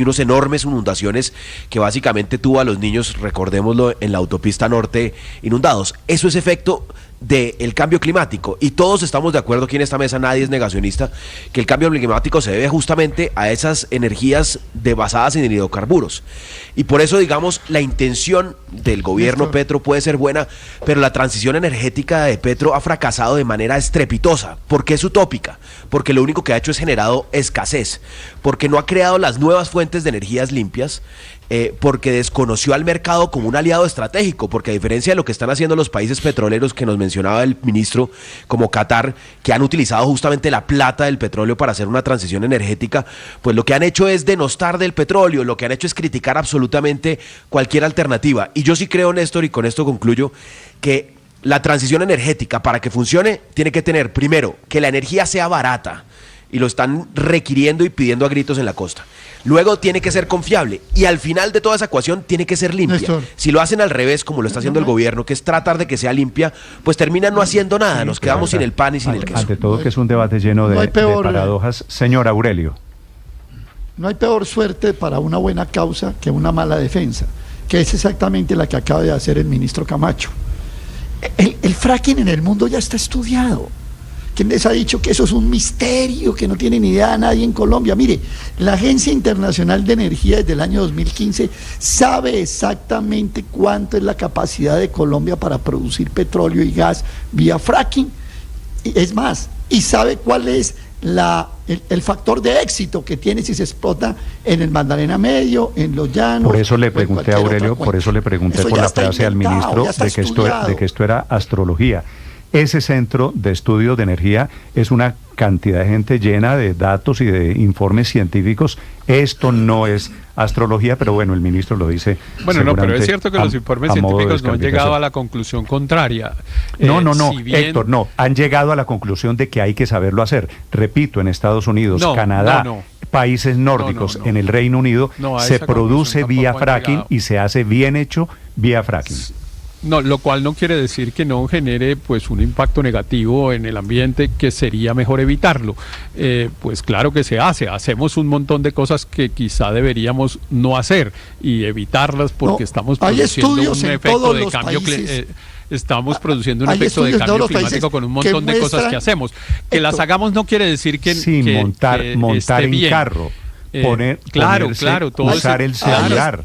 unos enormes inundaciones que básicamente tuvo a los niños, recordémoslo, en la autopista norte inundados. Eso es efecto del cambio climático, y todos estamos de acuerdo aquí en esta mesa, nadie es negacionista, que el cambio climático se debe justamente a esas energías basadas en hidrocarburos, y por eso, digamos, la intención del gobierno Petro puede ser buena, pero la transición energética de Petro ha fracasado de manera estrepitosa. ¿Por qué es utópica? Porque lo único que ha hecho es generado escasez, porque no ha creado las nuevas fuentes de energías limpias, porque desconoció al mercado como un aliado estratégico, porque a diferencia de lo que están haciendo los países petroleros que nos mencionaba el ministro, como Qatar, que han utilizado justamente la plata del petróleo para hacer una transición energética, pues lo que han hecho es denostar del petróleo, lo que han hecho es criticar absolutamente cualquier alternativa. Y yo sí creo, Néstor, y con esto concluyo, que la transición energética, para que funcione, tiene que tener, primero, que la energía sea barata, y lo están requiriendo y pidiendo a gritos en la costa. Luego tiene que ser confiable, y al final de toda esa ecuación tiene que ser limpia. Néstor, si lo hacen al revés, como lo está haciendo el gobierno, que es tratar de que sea limpia, pues terminan no haciendo nada, nos quedamos sin el pan y sin el queso. Ante todo, que es un debate lleno de paradojas. Señor Aurelio. No hay peor suerte para una buena causa que una mala defensa, que es exactamente la que acaba de hacer el ministro Camacho. El fracking en el mundo ya está estudiado. ¿Quién les ha dicho que eso es un misterio, que no tiene ni idea nadie en Colombia? Mire, la Agencia Internacional de Energía desde el año 2015 sabe exactamente cuánto es la capacidad de Colombia para producir petróleo y gas vía fracking. Es más, y sabe cuál es el factor de éxito que tiene si se explota en el Magdalena Medio, en los llanos. Por eso le pregunté a Aurelio, por eso le pregunté por la frase al ministro de que esto era astrología. Ese centro de estudio de energía es una cantidad de gente llena de datos y de informes científicos. Esto no es astrología, pero bueno, el ministro lo dice. Bueno, no, pero es cierto que los informes científicos no han llegado a la conclusión contraria. No, si bien... Héctor, no, han llegado a la conclusión de que hay que saberlo hacer. Repito, en Estados Unidos, Canadá, países nórdicos, en el Reino Unido, se produce vía fracking y se hace bien hecho vía fracking. No, lo cual no quiere decir que no genere pues un impacto negativo en el ambiente, que sería mejor evitarlo. Pues claro que se hace, hacemos un montón de cosas que quizá deberíamos no hacer y evitarlas porque estamos produciendo un efecto de cambio climático. Estamos produciendo un efecto de cambio climático con un montón de cosas que hacemos. Que las hagamos no quiere decir que montar en bien. Carro, usar el celular.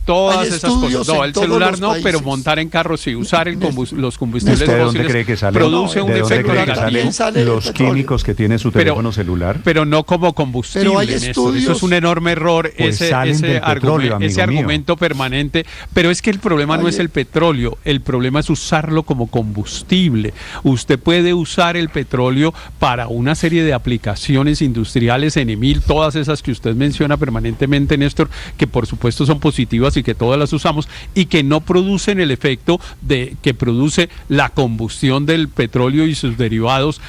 Todas esas cosas. No, el celular no, pero montar en carro sí, usar los combustibles fósiles produce un efecto negativo. Los químicos que tiene su teléfono celular. Pero no como combustible, Néstor. Eso es un enorme error, pues ese argumento permanente. Pero es que el problema no es el petróleo, el problema es usarlo como combustible. Usted puede usar el petróleo para una serie de aplicaciones industriales en EMIL, todas esas que usted menciona permanentemente, Néstor, que por supuesto son positivas y que todas las usamos y que no producen el efecto que produce la combustión del petróleo y sus derivados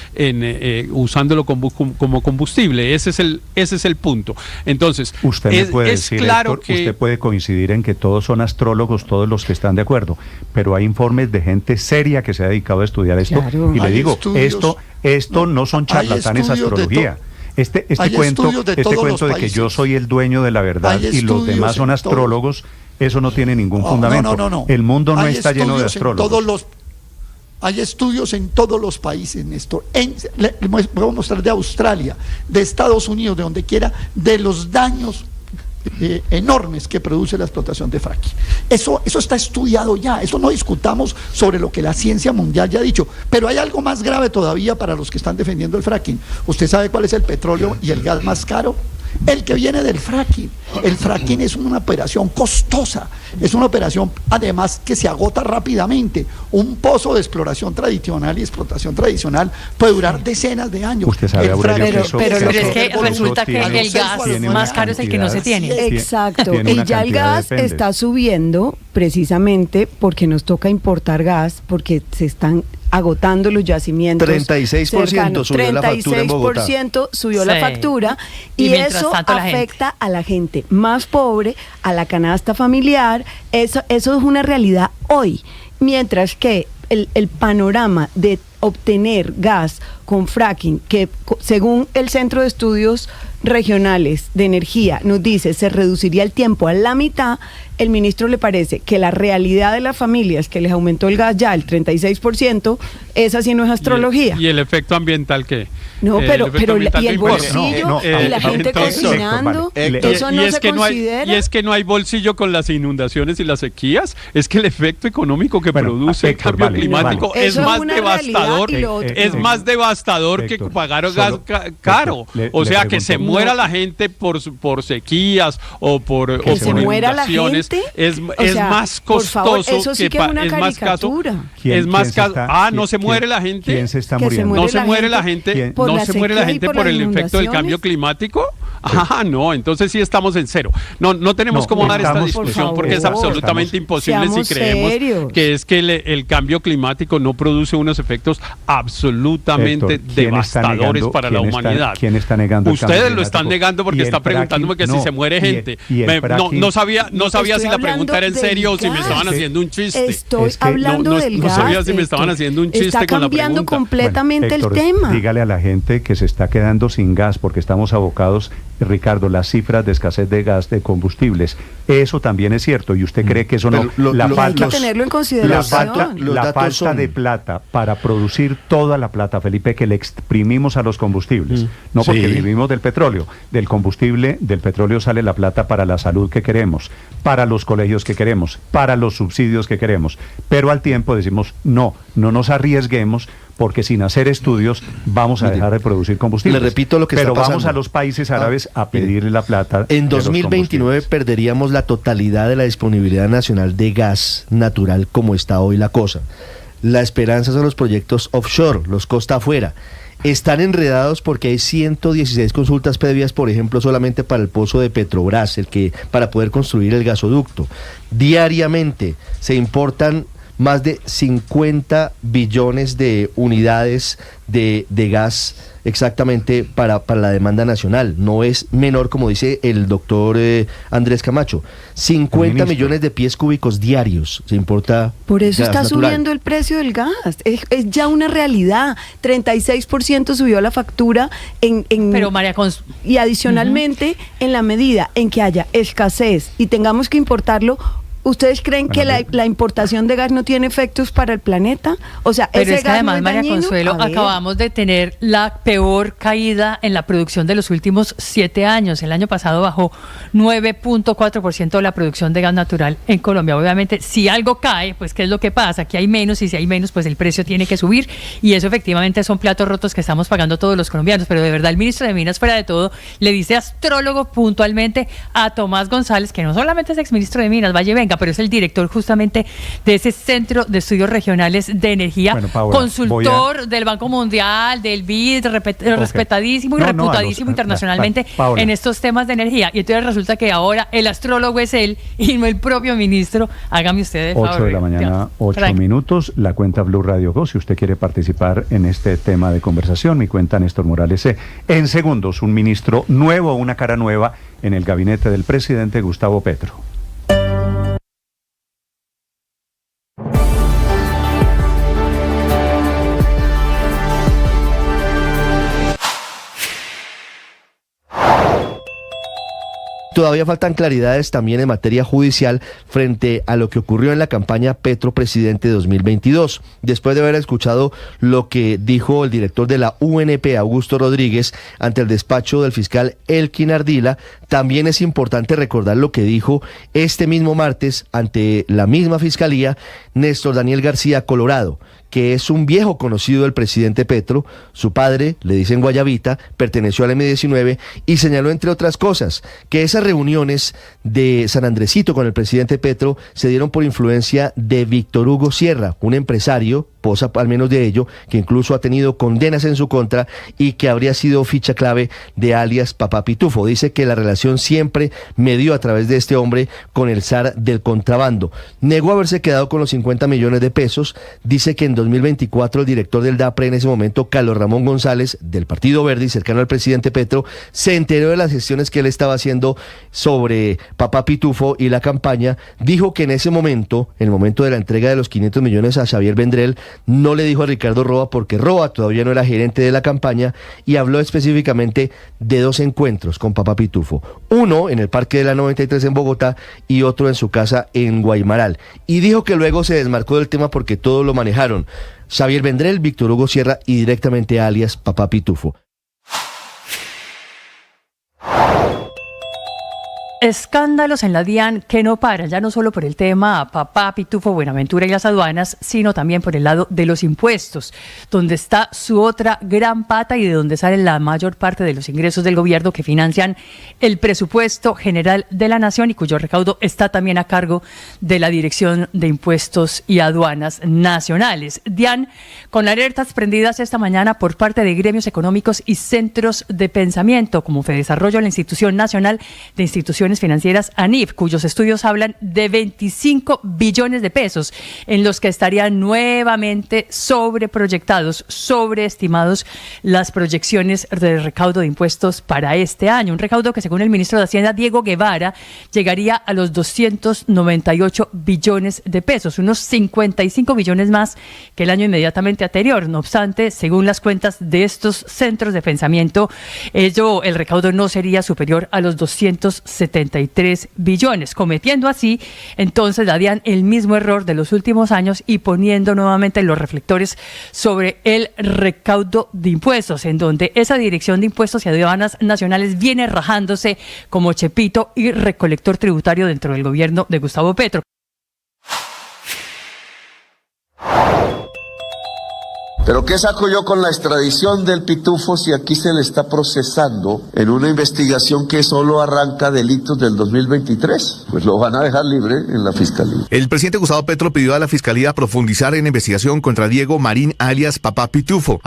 usándolo como combustible. Ese es el punto. Entonces, usted me puede decir, claro, Héctor, usted puede coincidir en que todos son astrólogos, todos los que están de acuerdo, pero hay informes de gente seria que se ha dedicado a estudiar esto, y le digo, esto no son charlatanes, astrología. Este cuento de que yo soy el dueño de la verdad y los demás son astrólogos, eso no tiene ningún fundamento. No. El mundo no está lleno de astrólogos. Hay estudios en todos los países, Néstor. Le voy a mostrar de Australia, de Estados Unidos, de donde quiera, de los daños enormes que produce la explotación de fracking. Eso está estudiado ya, eso no discutamos sobre lo que la ciencia mundial ya ha dicho, pero hay algo más grave todavía para los que están defendiendo el fracking. ¿Usted sabe cuál es el petróleo y el gas más caro? El que viene del fracking. El fracking es una operación costosa, es una operación además que se agota rápidamente. Un pozo de exploración tradicional y explotación tradicional puede durar decenas de años. Usted sabe, Aurelio, pero es que resulta que el gas más caro es el que no se tiene. Exacto, y ya el gas está subiendo precisamente porque nos toca importar gas, porque se están agotando los yacimientos. 36% subió la factura en Bogotá. 36% subió la factura, y eso afecta a la gente más pobre, a la canasta familiar. Eso es una realidad hoy. Mientras que el panorama de obtener gas con fracking, que según el Centro de Estudios Regionales de Energía nos dice se reduciría el tiempo a la mitad, el ministro le parece que la realidad de las familias que les aumentó el gas ya el 36%, esa sí no es astrología. ¿Y el efecto ambiental qué? No, pero y el bolsillo y la gente cocinando, eso no se considera. Y es que no hay bolsillo con las inundaciones y las sequías, es que el efecto económico que produce el cambio climático es más devastador, es más devastador que pagar gas caro. O sea, que se muera la gente por sequías o por inundaciones es más costoso. Eso sí que es una caricatura. ¿No se muere la gente? ¿Quién se está muriendo? ¿No se muere la gente? ¿No se muere la gente por el efecto del cambio climático? No, entonces sí estamos en cero. No tenemos cómo dar esta discusión porque es absolutamente imposible si creemos que es que el cambio climático no produce unos efectos absolutamente devastadores para la humanidad. ¿Quién está negando? Ustedes lo están negando porque está preguntándome que si se muere gente. No sabía si la pregunta era en serio o si me estaban haciendo un chiste. Estoy hablando del gas. No sabía si me estaban haciendo un chiste con la pregunta. Está cambiando completamente el tema. Dígale a la gente que se está quedando sin gas porque estamos abocados, Ricardo, las cifras de escasez de gas, de combustibles. Eso también es cierto. ¿Y usted cree que eso no? Hay que tenerlo en consideración. La falta de plata para producir toda la plata, Felipe, que le exprimimos a los combustibles. No porque vivimos del petróleo. Del combustible, del petróleo sale la plata para la salud que queremos, para los colegios que queremos, para los subsidios que queremos. Pero al tiempo decimos, no nos arriesguemos porque sin hacer estudios vamos a dejar de producir combustible. Le repito lo que está pasando. Pero vamos a los países árabes a pedirle la plata. En 2029 perderíamos la totalidad de la disponibilidad nacional de gas natural como está hoy la cosa. La esperanza son los proyectos offshore, los costa afuera. Están enredados porque hay 116 consultas previas, por ejemplo, solamente para el pozo de Petrobras, para poder construir el gasoducto. Diariamente se importan más de 50 billones de unidades de gas exactamente para la demanda nacional. No es menor, como dice el doctor Andrés Camacho. 50 millones de pies cúbicos diarios se importa. Por eso está natural. Subiendo el precio del gas. Es ya una realidad. 36% subió la factura Pero María y adicionalmente, en la medida en que haya escasez y tengamos que importarlo, ¿ustedes creen que la importación de gas no tiene efectos para el planeta? O sea, pero ese es que gas además, no es María dañino. Consuelo, acabamos de tener la peor caída en la producción de los últimos 7 años. El año pasado bajó 9.4% la producción de gas natural en Colombia. Obviamente, si algo cae, pues ¿qué es lo que pasa? Aquí hay menos, y si hay menos, pues el precio tiene que subir, y eso efectivamente son platos rotos que estamos pagando todos los colombianos. Pero de verdad, el ministro de Minas, fuera de todo, le dice astrólogo puntualmente a Tomás González, que no solamente es exministro de Minas, vaya y venga, pero es el director justamente de ese Centro de Estudios Regionales de Energía, Paula, consultor del Banco Mundial, del BID, respetadísimo y reputadísimo internacionalmente en estos temas de energía. Y entonces resulta que ahora el astrólogo es él y no el propio ministro. Hágame usted el favor. 8 de la mañana, 8 minutos, la cuenta Blue Radio Go. Si usted quiere participar en este tema de conversación, mi cuenta Néstor Morales C. En segundos, un ministro nuevo, una cara nueva en el gabinete del presidente Gustavo Petro. Todavía faltan claridades también en materia judicial frente a lo que ocurrió en la campaña Petro Presidente 2022. Después de haber escuchado lo que dijo el director de la UNP, Augusto Rodríguez, ante el despacho del fiscal Elkin Ardila, también es importante recordar lo que dijo este mismo martes ante la misma fiscalía Néstor Daniel García Colorado, que es un viejo conocido del presidente Petro. Su padre, le dicen Guayabita, perteneció al M-19 y señaló, entre otras cosas, que esas reuniones de San Andresito con el presidente Petro se dieron por influencia de Víctor Hugo Sierra, un empresario, posa al menos de ello, que incluso ha tenido condenas en su contra y que habría sido ficha clave de alias Papá Pitufo. Dice que la relación siempre medió a través de este hombre con el zar del contrabando. Negó haberse quedado con los 50 millones de pesos. Dice que en 2024 el director del DAPRE en ese momento, Carlos Ramón González, del Partido Verde y cercano al presidente Petro, se enteró de las gestiones que él estaba haciendo sobre Papá Pitufo y la campaña. Dijo que en ese momento, en el momento de la entrega de los 500 millones a Xavier Vendrell, no le dijo a Ricardo Roa porque Roa todavía no era gerente de la campaña, y habló específicamente de 2 encuentros con Papá Pitufo. Uno en el Parque de la 93 en Bogotá y otro en su casa en Guaymaral. Y dijo que luego se desmarcó del tema porque todos lo manejaron: Xavier Vendrell, Víctor Hugo Sierra y directamente alias Papá Pitufo. Escándalos en la DIAN que no paran, ya no solo por el tema Papá Pitufo, Buenaventura y las aduanas, sino también por el lado de los impuestos, donde está su otra gran pata y de donde sale la mayor parte de los ingresos del gobierno que financian el presupuesto general de la nación y cuyo recaudo está también a cargo de la Dirección de Impuestos y Aduanas Nacionales. DIAN con alertas prendidas esta mañana por parte de gremios económicos y centros de pensamiento como Fedesarrollo, la Institución Nacional de Instituciones Financieras ANIF, cuyos estudios hablan de 25 billones de pesos en los que estarían nuevamente sobreproyectados, sobreestimados las proyecciones de recaudo de impuestos para este año. Un recaudo que, según el ministro de Hacienda, Diego Guevara, llegaría a los 298 billones de pesos, unos 55 billones más que el año inmediatamente anterior. No obstante, según las cuentas de estos centros de pensamiento, el recaudo no sería superior a los 273 billones, cometiendo así entonces la DIAN el mismo error de los últimos años y poniendo nuevamente los reflectores sobre el recaudo de impuestos, en donde esa Dirección de Impuestos y Aduanas Nacionales viene rajándose como chepito y recolector tributario dentro del gobierno de Gustavo Petro. Pero ¿qué saco yo con la extradición del Pitufo si aquí se le está procesando en una investigación que solo arranca delitos del 2023? Pues lo van a dejar libre en la Fiscalía. El presidente Gustavo Petro pidió a la Fiscalía profundizar en la investigación contra Diego Marín, alias Papá Pitufo.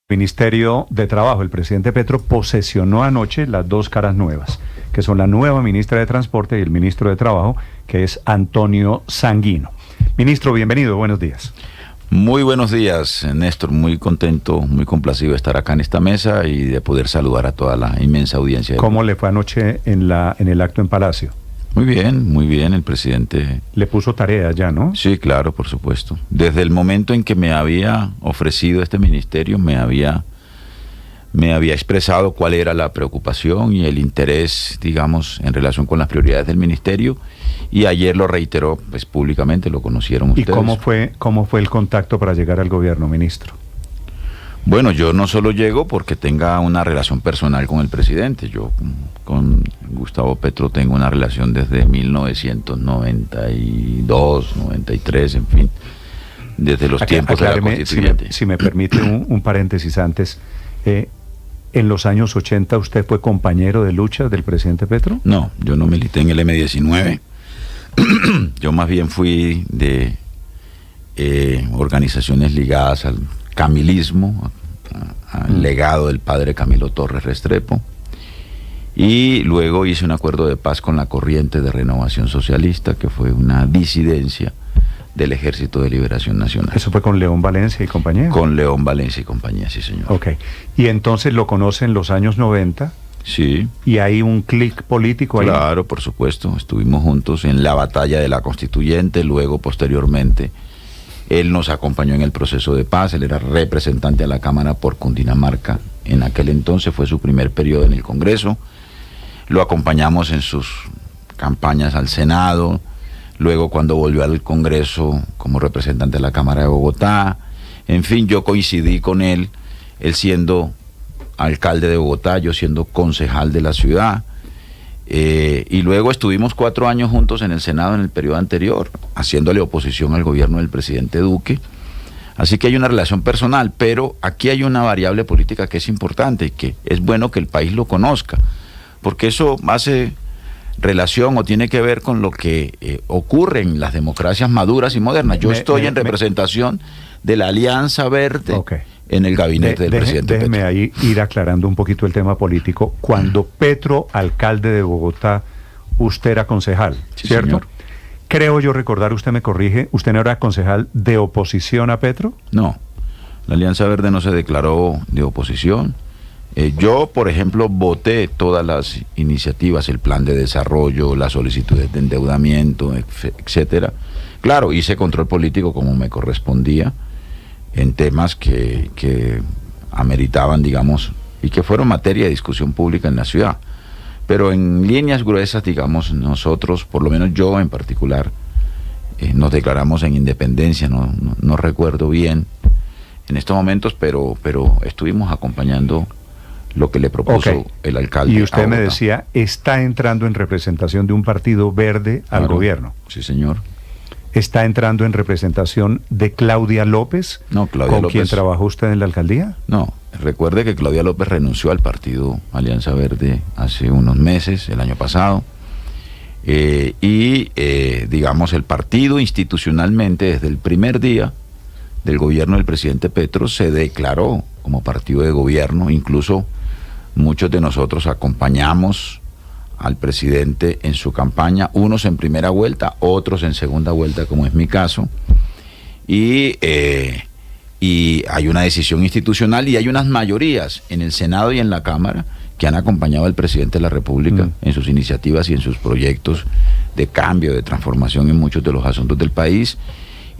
Ministerio de Trabajo, el presidente Petro posesionó anoche las 2 caras nuevas, que son la nueva ministra de Transporte y el ministro de Trabajo, que es Antonio Sanguino. Ministro, bienvenido, buenos días. Muy buenos días, Néstor, muy contento, muy complacido de estar acá en esta mesa y de poder saludar a toda la inmensa audiencia. ¿Cómo le fue anoche en el acto en Palacio? Muy bien, el presidente... Le puso tarea ya, ¿no? Sí, claro, por supuesto. Desde el momento en que me había ofrecido este ministerio, me había expresado cuál era la preocupación y el interés, digamos, en relación con las prioridades del ministerio, y ayer lo reiteró, pues públicamente, lo conocieron ustedes. ¿Y cómo fue el contacto para llegar al gobierno, ministro? Bueno, yo no solo llego porque tenga una relación personal con el presidente. Yo con Gustavo Petro tengo una relación desde 1992, 93, en fin, desde los tiempos de la constituyente. Si me permite un paréntesis antes, ¿en los años 80 usted fue compañero de lucha del presidente Petro? No, yo no milité en el M-19. Yo más bien fui de organizaciones ligadas al camilismo, al legado del padre Camilo Torres Restrepo, y luego hice un acuerdo de paz con la Corriente de Renovación Socialista, que fue una disidencia del Ejército de Liberación Nacional. ¿Eso fue con León Valencia y compañía? Con León Valencia y compañía, sí, señor. Ok, y entonces lo conoce en los años 90. Sí. ¿Y hay un clic político ahí? Claro, por supuesto, estuvimos juntos en la batalla de la Constituyente, luego posteriormente él nos acompañó en el proceso de paz, él era representante a la Cámara por Cundinamarca, en aquel entonces fue su primer periodo en el Congreso, lo acompañamos en sus campañas al Senado, luego cuando volvió al Congreso como representante de la Cámara de Bogotá, en fin, yo coincidí con él siendo alcalde de Bogotá, yo siendo concejal de la ciudad, y luego estuvimos 4 años juntos en el Senado en el periodo anterior, haciéndole oposición al gobierno del presidente Duque. Así que hay una relación personal, pero aquí hay una variable política que es importante y que es bueno que el país lo conozca, porque eso hace relación o tiene que ver con lo que ocurre en las democracias maduras y modernas. Yo estoy en representación de la Alianza Verde. Okay. En el gabinete del presidente Petro. Déjeme ahí ir aclarando un poquito el tema político. Cuando Petro, alcalde de Bogotá, usted era concejal, sí, ¿cierto? Señor. Creo yo recordar, usted me corrige, ¿usted no era concejal de oposición a Petro? No, la Alianza Verde no se declaró de oposición. Yo, por ejemplo, voté todas las iniciativas, el plan de desarrollo, las solicitudes de endeudamiento, etcétera. Claro, hice control político como me correspondía en temas que ameritaban, digamos, y que fueron materia de discusión pública en la ciudad. Pero en líneas gruesas, digamos, nosotros, por lo menos yo en particular, nos declaramos en independencia, no recuerdo bien en estos momentos, pero estuvimos acompañando lo que le propuso el alcalde. Y usted me decía, está entrando en representación de un partido verde al gobierno. Sí, señor. ¿Está entrando en representación de Claudia López? No, Claudia ¿Con López. quien trabajó usted en la alcaldía? No, recuerde que Claudia López renunció al partido Alianza Verde hace unos meses, el año pasado. Digamos, el partido institucionalmente, desde el primer día del gobierno del presidente Petro, se declaró como partido de gobierno. Incluso muchos de nosotros acompañamos al presidente en su campaña, unos en primera vuelta, otros en segunda vuelta, como es mi caso, y hay una decisión institucional y hay unas mayorías en el Senado y en la Cámara que han acompañado al presidente de la República en sus iniciativas y en sus proyectos de cambio, de transformación en muchos de los asuntos del país,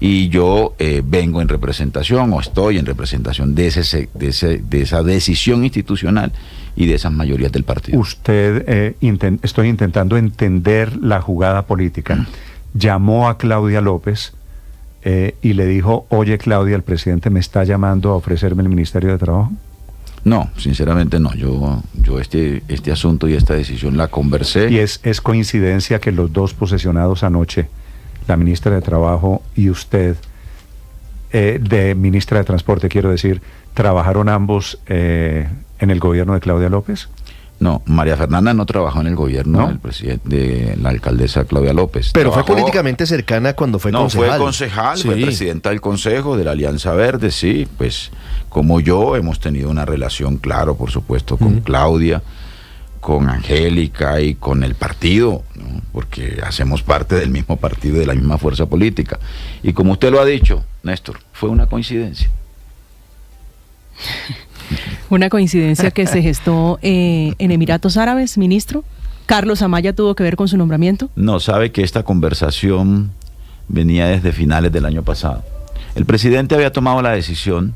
y yo vengo en representación, o estoy en representación de esa decisión institucional y de esas mayorías del partido. Usted, estoy intentando entender la jugada política. Llamó a Claudia López y le dijo, oye Claudia, el presidente me está llamando a ofrecerme el Ministerio de Trabajo. No, sinceramente no. Yo este asunto y esta decisión la conversé. Y es coincidencia que los dos posesionados anoche, la ministra de Trabajo y usted, de ministra de Transporte, quiero decir, ¿trabajaron ambos en el gobierno de Claudia López? No, María Fernanda no trabajó en el gobierno del presidente, de la alcaldesa Claudia López. Pero fue políticamente cercana cuando fue concejal. No, fue concejal, sí. Fue presidenta del Consejo de la Alianza Verde, sí, pues como yo hemos tenido una relación, claro, por supuesto, con Claudia, con Angélica y con el partido, ¿no? Porque hacemos parte del mismo partido y de la misma fuerza política. Y como usted lo ha dicho, Néstor, fue una coincidencia. Una coincidencia que se gestó en Emiratos Árabes, ministro. ¿Carlos Amaya tuvo que ver con su nombramiento? No, sabe que esta conversación venía desde finales del año pasado. El presidente había tomado la decisión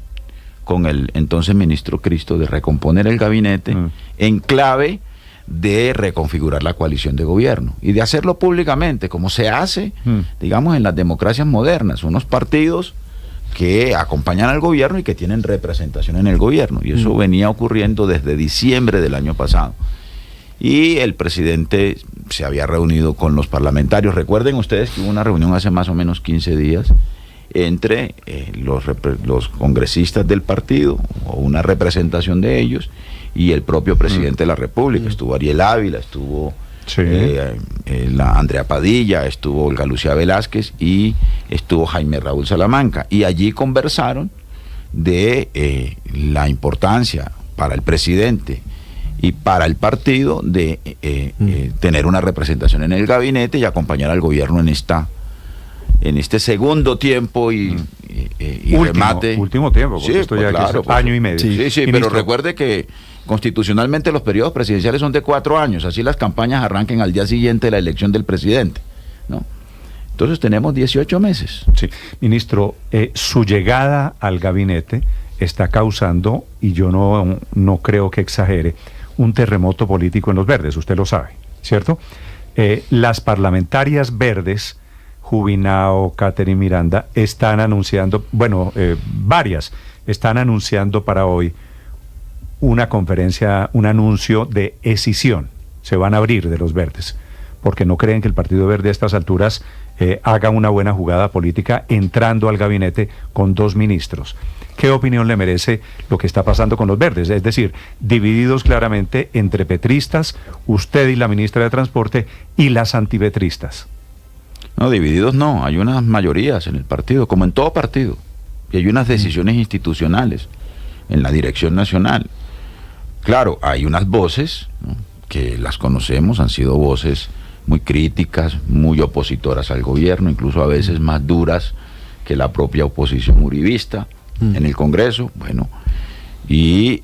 con el entonces ministro Cristo de recomponer el gabinete en clave de reconfigurar la coalición de gobierno y de hacerlo públicamente, como se hace, digamos, en las democracias modernas, unos partidos que acompañan al gobierno y que tienen representación en el gobierno, y eso venía ocurriendo desde diciembre del año pasado. Y el presidente se había reunido con los parlamentarios. Recuerden ustedes que hubo una reunión hace más o menos 15 días entre los congresistas del partido, o una representación de ellos, y el propio presidente de la República. Estuvo Ariel Ávila, estuvo la Andrea Padilla, estuvo Olga Lucía Velázquez y estuvo Jaime Raúl Salamanca, y allí conversaron de la importancia para el presidente y para el partido de tener una representación en el gabinete y acompañar al gobierno en este segundo tiempo y remate. Último tiempo, porque esto ya claro, es año y medio. Sí, pero recuerde que constitucionalmente los periodos presidenciales son de 4 años, así las campañas arranquen al día siguiente de la elección del presidente, ¿no? Entonces tenemos 18 meses. Sí, ministro, su llegada al gabinete está causando, y yo no creo que exagere, un terremoto político en los verdes, usted lo sabe, ¿cierto? Las parlamentarias verdes, Jubinao, Catherine Miranda, están anunciando, varias están anunciando para hoy una conferencia, un anuncio de escisión. Se van a abrir de los verdes, porque no creen que el Partido Verde a estas alturas haga una buena jugada política entrando al gabinete con 2 ministros. ¿Qué opinión le merece lo que está pasando con los verdes? Es decir, divididos claramente entre petristas, usted y la ministra de Transporte, y las antipetristas. No, divididos no, hay unas mayorías en el partido, como en todo partido, y hay unas decisiones institucionales en la dirección nacional. Claro, hay unas voces, ¿no?, que las conocemos, han sido voces muy críticas, muy opositoras al gobierno, incluso a veces más duras que la propia oposición uribista en el Congreso. Bueno, y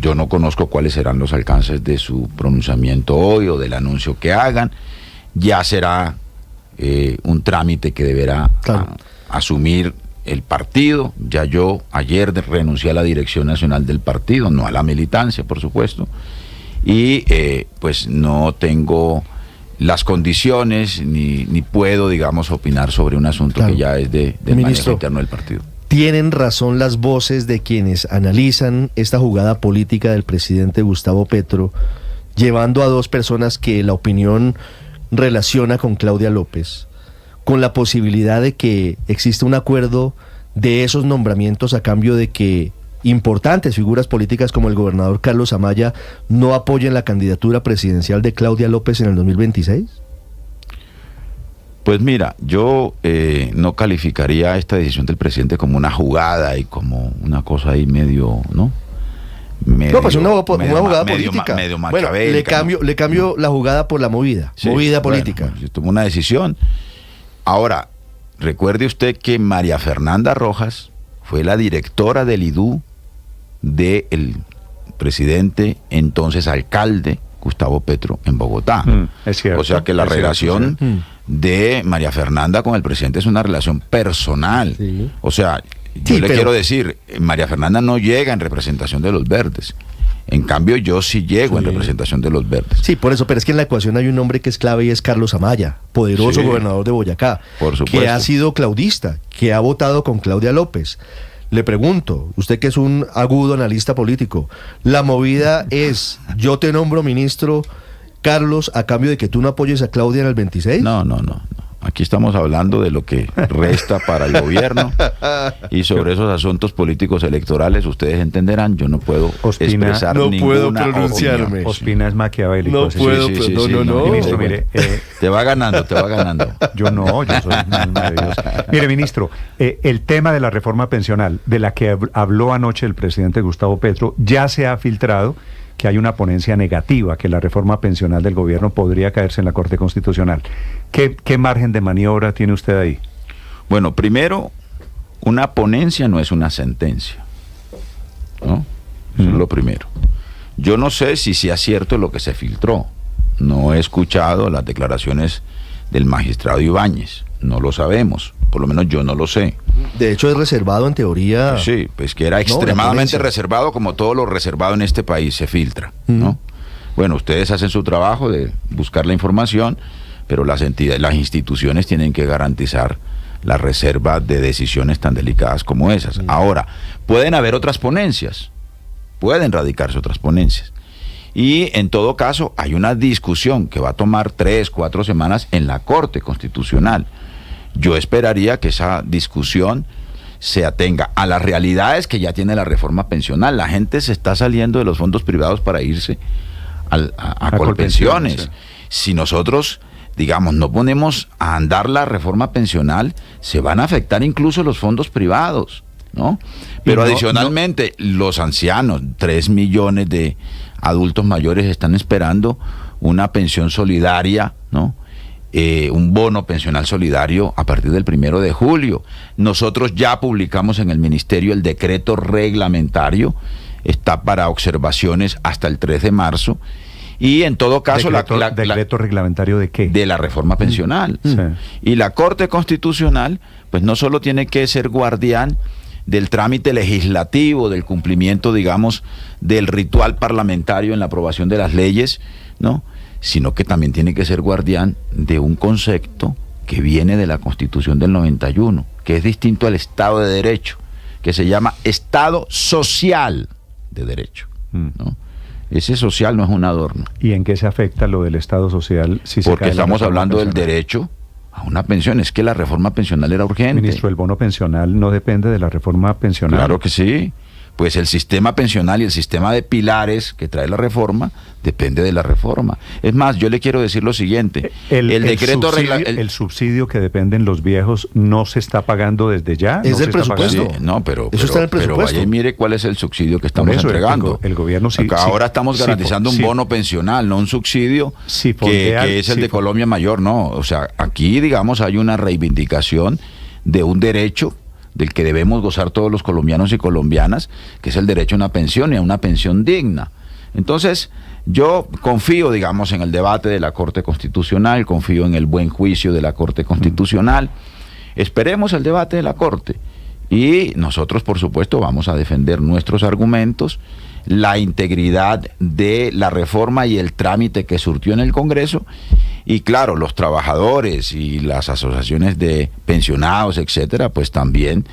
yo no conozco cuáles serán los alcances de su pronunciamiento hoy o del anuncio que hagan. Ya será un trámite que deberá asumir el partido. Ya yo ayer renuncié a la dirección nacional del partido, no a la militancia, por supuesto, y pues no tengo las condiciones ni puedo, digamos, opinar sobre un asunto que ya es del manejo interno del partido. ¿Tienen razón las voces de quienes analizan esta jugada política del presidente Gustavo Petro, llevando a dos personas que la opinión relaciona con Claudia López, con la posibilidad de que exista un acuerdo de esos nombramientos a cambio de que importantes figuras políticas como el gobernador Carlos Amaya no apoyen la candidatura presidencial de Claudia López en el 2026? Pues mira, yo no calificaría esta decisión del presidente como una jugada y como una cosa ahí medio, ¿no? Pues una jugada política. Medio bueno, le cambio la jugada por la movida política. Bueno, yo tomé una decisión. Ahora, recuerde usted que María Fernanda Rojas fue la directora del IDU del presidente, entonces alcalde, Gustavo Petro, en Bogotá. Es cierto, o sea que la relación de María Fernanda con el presidente es una relación personal. Sí. O sea, yo le quiero decir, María Fernanda no llega en representación de los verdes. En cambio, yo sí llego en representación de los verdes. Sí, por eso, pero es que en la ecuación hay un hombre que es clave y es Carlos Amaya, poderoso gobernador de Boyacá, que ha sido claudista, que ha votado con Claudia López. Le pregunto, usted que es un agudo analista político, ¿la movida es yo te nombro ministro, Carlos, a cambio de que tú no apoyes a Claudia en el 26? No. Aquí estamos hablando de lo que resta para el gobierno y sobre esos asuntos políticos electorales ustedes entenderán, yo no puedo expresar ninguna opinión. No puedo pronunciarme. Ospina es maquiavélico. No puedo, no. Ministro, mire, te va ganando. Yo soy una de Dios. Mire, ministro, el tema de la reforma pensional, de la que habló anoche el presidente Gustavo Petro, ya se ha filtrado que hay una ponencia negativa, que la reforma pensional del gobierno podría caerse en la Corte Constitucional. ¿Qué margen de maniobra tiene usted ahí? Bueno, primero, una ponencia no es una sentencia, ¿no? Eso es lo primero. Yo no sé si sea cierto lo que se filtró. No he escuchado las declaraciones del magistrado Ibáñez. No lo sabemos. Por lo menos yo no lo sé. De hecho es reservado en teoría. Sí, pues que era extremadamente reservado, como todo lo reservado en este país se filtra, ¿no? Bueno, ustedes hacen su trabajo de buscar la información, pero las entidades, las instituciones tienen que garantizar la reserva de decisiones tan delicadas como esas. Ahora, pueden haber otras ponencias, pueden radicarse otras ponencias. Y en todo caso hay una discusión que va a tomar 3-4 semanas en la Corte Constitucional. Yo esperaría que esa discusión se atenga a las realidades que ya tiene la reforma pensional. La gente se está saliendo de los fondos privados para irse a Colpensiones. Sí. Si nosotros, digamos, no ponemos a andar la reforma pensional, se van a afectar incluso los fondos privados, ¿no? Pero adicionalmente, los ancianos, 3 millones de adultos mayores están esperando una pensión solidaria, ¿no? Un bono pensional solidario a partir del 1 de julio. Nosotros ya publicamos en el Ministerio el decreto reglamentario, está para observaciones hasta el 3 de marzo, y en todo caso... ¿Decreto reglamentario de qué? De la reforma pensional. Sí. Y la Corte Constitucional, pues no solo tiene que ser guardián del trámite legislativo, del cumplimiento, digamos, del ritual parlamentario en la aprobación de las leyes, ¿no?, sino que también tiene que ser guardián de un concepto que viene de la Constitución del 91, que es distinto al Estado de Derecho, que se llama Estado Social de Derecho, ¿no? Ese social no es un adorno. ¿Y en qué se afecta lo del Estado social? Porque estamos hablando del derecho a una pensión. Es que la reforma pensional era urgente. Ministro, el bono pensional no depende de la reforma pensional. Claro que sí. Pues el sistema pensional y el sistema de pilares que trae la reforma depende de la reforma. Es más, yo le quiero decir lo siguiente. El subsidio que dependen los viejos no se está pagando desde ya. Es del presupuesto. Sí, no, pero está en el presupuesto. Pero vaya y mire cuál es el subsidio que estamos entregando. El gobierno sí. Ahora estamos garantizando un bono pensional, no un subsidio que es el de Colombia Mayor. No, o sea, aquí digamos hay una reivindicación de un derecho del que debemos gozar todos los colombianos y colombianas, que es el derecho a una pensión y a una pensión digna. Entonces, yo confío, digamos, en el debate de la Corte Constitucional, confío en el buen juicio de la Corte Constitucional. Esperemos el debate de la Corte y nosotros, por supuesto, vamos a defender nuestros argumentos, la integridad de la reforma y el trámite que surtió en el Congreso. Y claro, los trabajadores y las asociaciones de pensionados, etcétera, pues también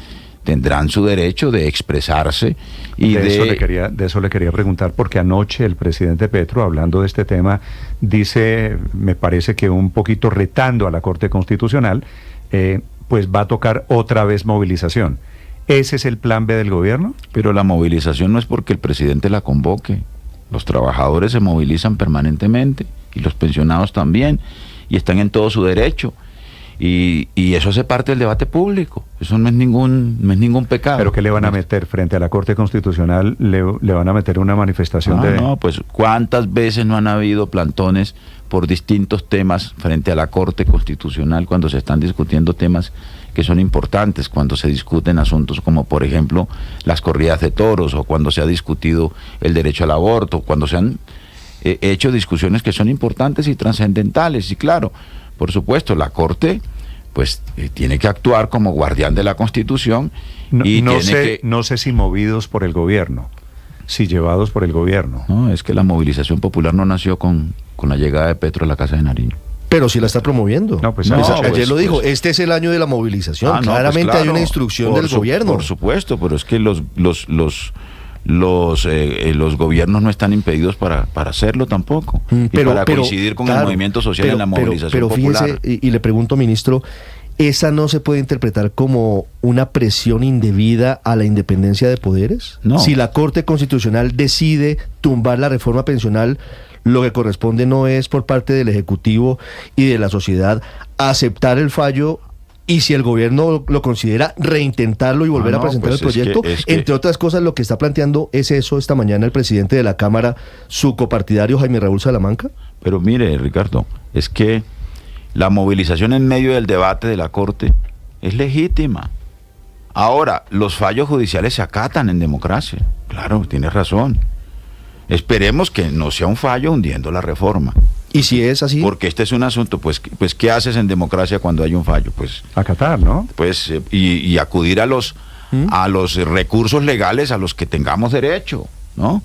tendrán su derecho de expresarse. Y de eso le quería preguntar, porque anoche el presidente Petro, hablando de este tema, dice, me parece que un poquito retando a la Corte Constitucional, pues va a tocar otra vez movilización. ¿Ese es el plan B del gobierno? Pero la movilización no es porque el presidente la convoque. Los trabajadores se movilizan permanentemente y los pensionados también, y están en todo su derecho. Y eso hace parte del debate público. Eso no es ningún pecado. ¿Pero qué le van a meter frente a la Corte Constitucional? ¿Le van a meter una manifestación de...? No, pues ¿cuántas veces no han habido plantones por distintos temas frente a la Corte Constitucional cuando se están discutiendo temas que son importantes, cuando se discuten asuntos como, por ejemplo, las corridas de toros, o cuando se ha discutido el derecho al aborto, cuando se han hecho discusiones que son importantes y trascendentales? Y claro, por supuesto, la Corte pues tiene que actuar como guardián de la Constitución. No sé si movidos por el gobierno, si llevados por el gobierno. No, es que la movilización popular no nació con la llegada de Petro a la Casa de Nariño. Pero sí la está promoviendo. Ayer lo dijo, este es el año de la movilización. Claramente pues claro, hay una instrucción del gobierno. Por supuesto, pero es que los gobiernos no están impedidos para hacerlo tampoco. Pero, y para coincidir con el movimiento social en la movilización popular. Fíjese, y le pregunto, ministro, ¿esa no se puede interpretar como una presión indebida a la independencia de poderes? No. Si la Corte Constitucional decide tumbar la reforma pensional, lo que corresponde no es por parte del Ejecutivo y de la sociedad aceptar el fallo, y si el gobierno lo considera, reintentarlo y volver a presentar el proyecto. Entre otras cosas, lo que está planteando es eso esta mañana el presidente de la Cámara, su copartidario Jaime Raúl Salamanca. Pero mire, Ricardo, es que la movilización en medio del debate de la Corte es legítima. Ahora, los fallos judiciales se acatan en democracia. Claro, tienes razón. Esperemos que no sea un fallo hundiendo la reforma. ¿Y si es así? Porque este es un asunto, pues ¿qué haces en democracia cuando hay un fallo? Pues acatar, ¿no? Pues y acudir a los recursos legales a los que tengamos derecho, ¿no?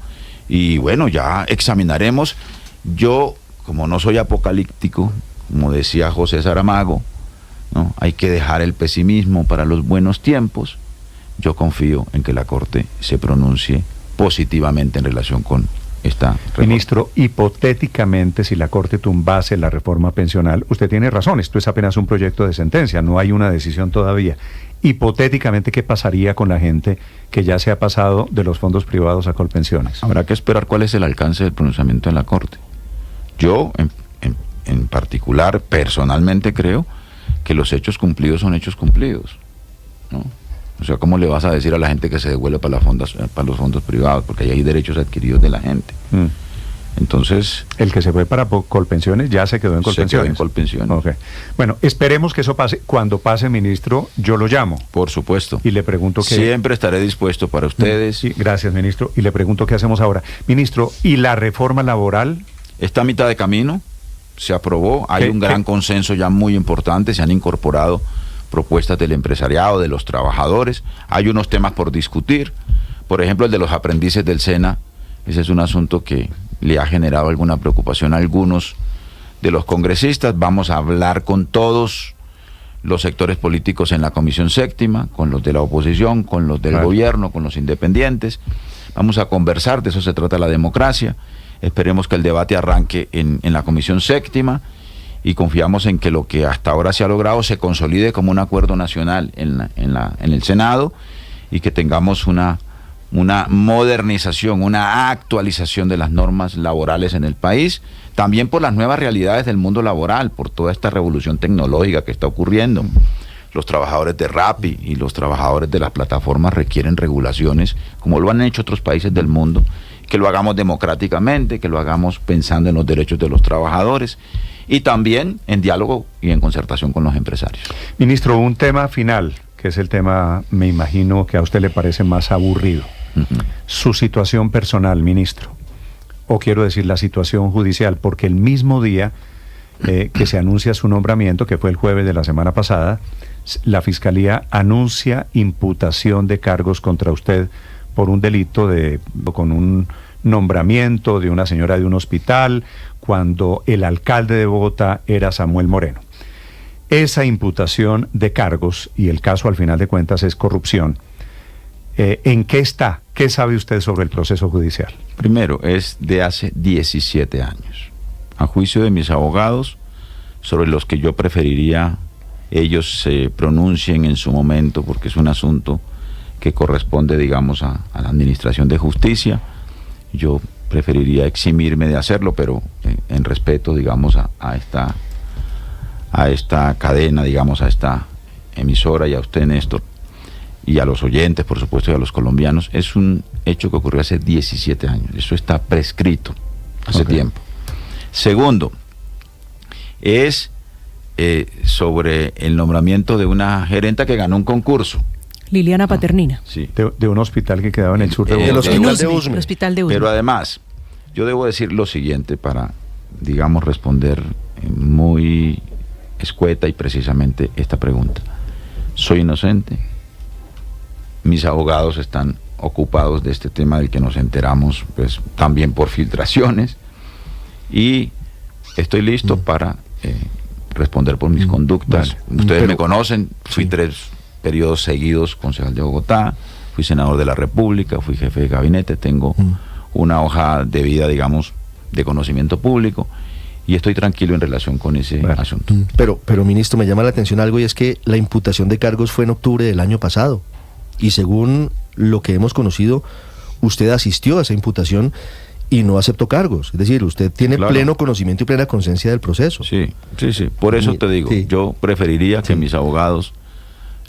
Y bueno, ya examinaremos. Yo, como no soy apocalíptico, como decía José Saramago, ¿no? Hay que dejar el pesimismo para los buenos tiempos. Yo confío en que la Corte se pronuncie positivamente en relación con esta reforma. Ministro, hipotéticamente, si la Corte tumbase la reforma pensional, usted tiene razón, esto es apenas un proyecto de sentencia, no hay una decisión todavía. Hipotéticamente, ¿qué pasaría con la gente que ya se ha pasado de los fondos privados a Colpensiones? Habrá que esperar cuál es el alcance del pronunciamiento de la Corte. Yo, en particular, personalmente creo que los hechos cumplidos son hechos cumplidos, ¿no? O sea, ¿cómo le vas a decir a la gente que se devuelve para los fondos privados? Porque ahí hay derechos adquiridos de la gente. Entonces... El que se fue para Colpensiones ya se quedó en Colpensiones. Se quedó en Colpensiones. Okay. Bueno, esperemos que eso pase. Cuando pase, ministro, yo lo llamo. Por supuesto. Y le pregunto qué... Siempre estaré dispuesto para ustedes. Sí, gracias, ministro. Y le pregunto qué hacemos ahora. Ministro, ¿y la reforma laboral? Está a mitad de camino. Se aprobó. Hay un gran consenso ya muy importante. Se han incorporado propuestas del empresariado, de los trabajadores. Hay unos temas por discutir. Por ejemplo, el de los aprendices del SENA. Ese es un asunto que le ha generado alguna preocupación a algunos de los congresistas. Vamos a hablar con todos los sectores políticos en la Comisión Séptima, con los de la oposición, con los del gobierno, con los independientes. Vamos a conversar, de eso se trata la democracia. Esperemos que el debate arranque en la Comisión Séptima, y confiamos en que lo que hasta ahora se ha logrado se consolide como un acuerdo nacional en el Senado, y que tengamos una modernización, una actualización de las normas laborales en el país, también por las nuevas realidades del mundo laboral, por toda esta revolución tecnológica que está ocurriendo. Los trabajadores de Rappi y los trabajadores de las plataformas requieren regulaciones, como lo han hecho otros países del mundo, que lo hagamos democráticamente, que lo hagamos pensando en los derechos de los trabajadores, y también en diálogo y en concertación con los empresarios. Ministro, un tema final que es el tema, me imagino, que a usted le parece más aburrido. Su situación personal, ministro, o quiero decir la situación judicial, porque el mismo día que se anuncia su nombramiento, que fue el jueves de la semana pasada, la Fiscalía anuncia imputación de cargos contra usted por un delito con un nombramiento de una señora de un hospital, cuando el alcalde de Bogotá era Samuel Moreno. Esa imputación de cargos, y el caso al final de cuentas es corrupción, ¿en qué está? ¿Qué sabe usted sobre el proceso judicial? Primero, es de hace 17 años. A juicio de mis abogados, sobre los que yo preferiría ellos se pronuncien en su momento, porque es un asunto que corresponde, digamos, a la Administración de Justicia. Yo preferiría eximirme de hacerlo, pero en respeto, digamos, a esta cadena, digamos, a esta emisora y a usted, Néstor, y a los oyentes, por supuesto, y a los colombianos. Es un hecho que ocurrió hace 17 años. Eso está prescrito hace tiempo. Segundo, es sobre el nombramiento de una gerenta que ganó un concurso. Liliana Paternina. Sí. De un hospital que quedaba en el sur de Bogotá. El hospital de Usme. Pero además, yo debo decir lo siguiente para, digamos, responder muy escueta y precisamente esta pregunta. Soy inocente. Mis abogados están ocupados de este tema del que nos enteramos, pues también por filtraciones, y estoy listo para responder por mis conductas. Vale. Ustedes me conocen, fui 3 periodos seguidos concejal de Bogotá, fui senador de la República, fui jefe de gabinete, tengo una hoja de vida, digamos, de conocimiento público, y estoy tranquilo en relación con ese asunto. Pero ministro, me llama la atención algo, y es que la imputación de cargos fue en octubre del año pasado, y según lo que hemos conocido, usted asistió a esa imputación y no aceptó cargos. Es decir, usted tiene pleno conocimiento y plena conciencia del proceso. Sí. Por eso te digo, yo preferiría que mis abogados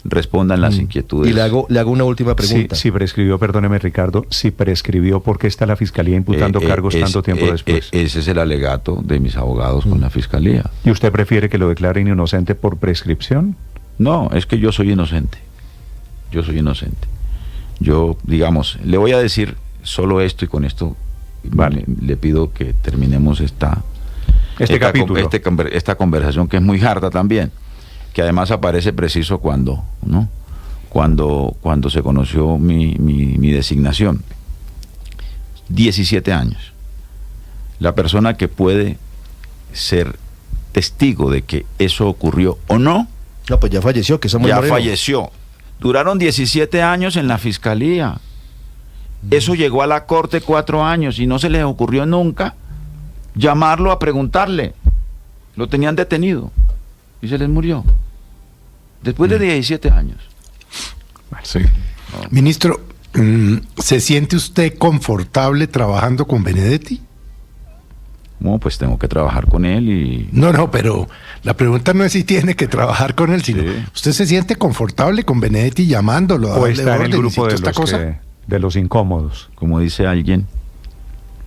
respondan las inquietudes. Y le hago una última pregunta. Si prescribió, perdóneme, Ricardo, si prescribió, ¿por qué está la Fiscalía imputando cargos tanto tiempo después? Ese es el alegato de mis abogados con la Fiscalía. ¿Y usted prefiere que lo declaren inocente por prescripción? No, es que yo soy inocente. Yo, digamos, le voy a decir solo esto, y con esto le pido que terminemos esta conversación, que es muy harta también, que además aparece preciso cuando se conoció mi designación. 17 años. La persona que puede ser testigo de que eso ocurrió o no, pues ya falleció, que Samuel Moreno. Falleció. Duraron 17 años en la Fiscalía. Eso llegó a la Corte 4 años y no se les ocurrió nunca llamarlo a preguntarle. Lo tenían detenido y se les murió. Después de 17 años. Sí. Ministro, ¿se siente usted confortable trabajando con Benedetti? No, pues tengo que trabajar con él y... No, pero la pregunta no es si tiene que trabajar con él, sino ¿usted se siente confortable con Benedetti llamándolo a darle orden? ¿O está en el grupo de los incómodos? Como dice alguien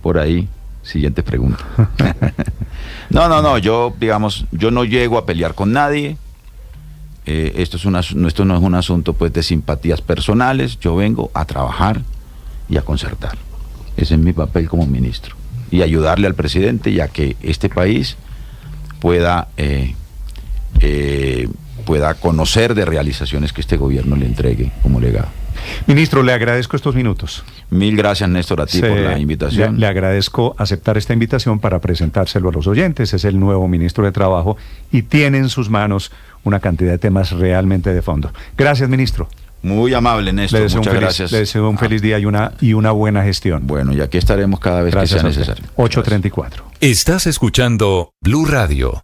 por ahí, siguiente pregunta. No, yo no llego a pelear con nadie. Esto no es un asunto pues de simpatías personales. Yo vengo a trabajar y a concertar. Ese es mi papel como ministro. Y ayudarle al presidente y a que este país pueda conocer de realizaciones que este gobierno le entregue como legado. Ministro, le agradezco estos minutos. Mil gracias, Néstor, a ti por la invitación. Le agradezco aceptar esta invitación para presentárselo a los oyentes. Es el nuevo ministro de Trabajo y tiene en sus manos una cantidad de temas realmente de fondo. Gracias, ministro. Muy amable, Néstor. Muchas gracias. Le deseo un feliz día y una buena gestión. Bueno, y aquí estaremos cada vez que sea necesario. 8:34. Estás escuchando Blue Radio.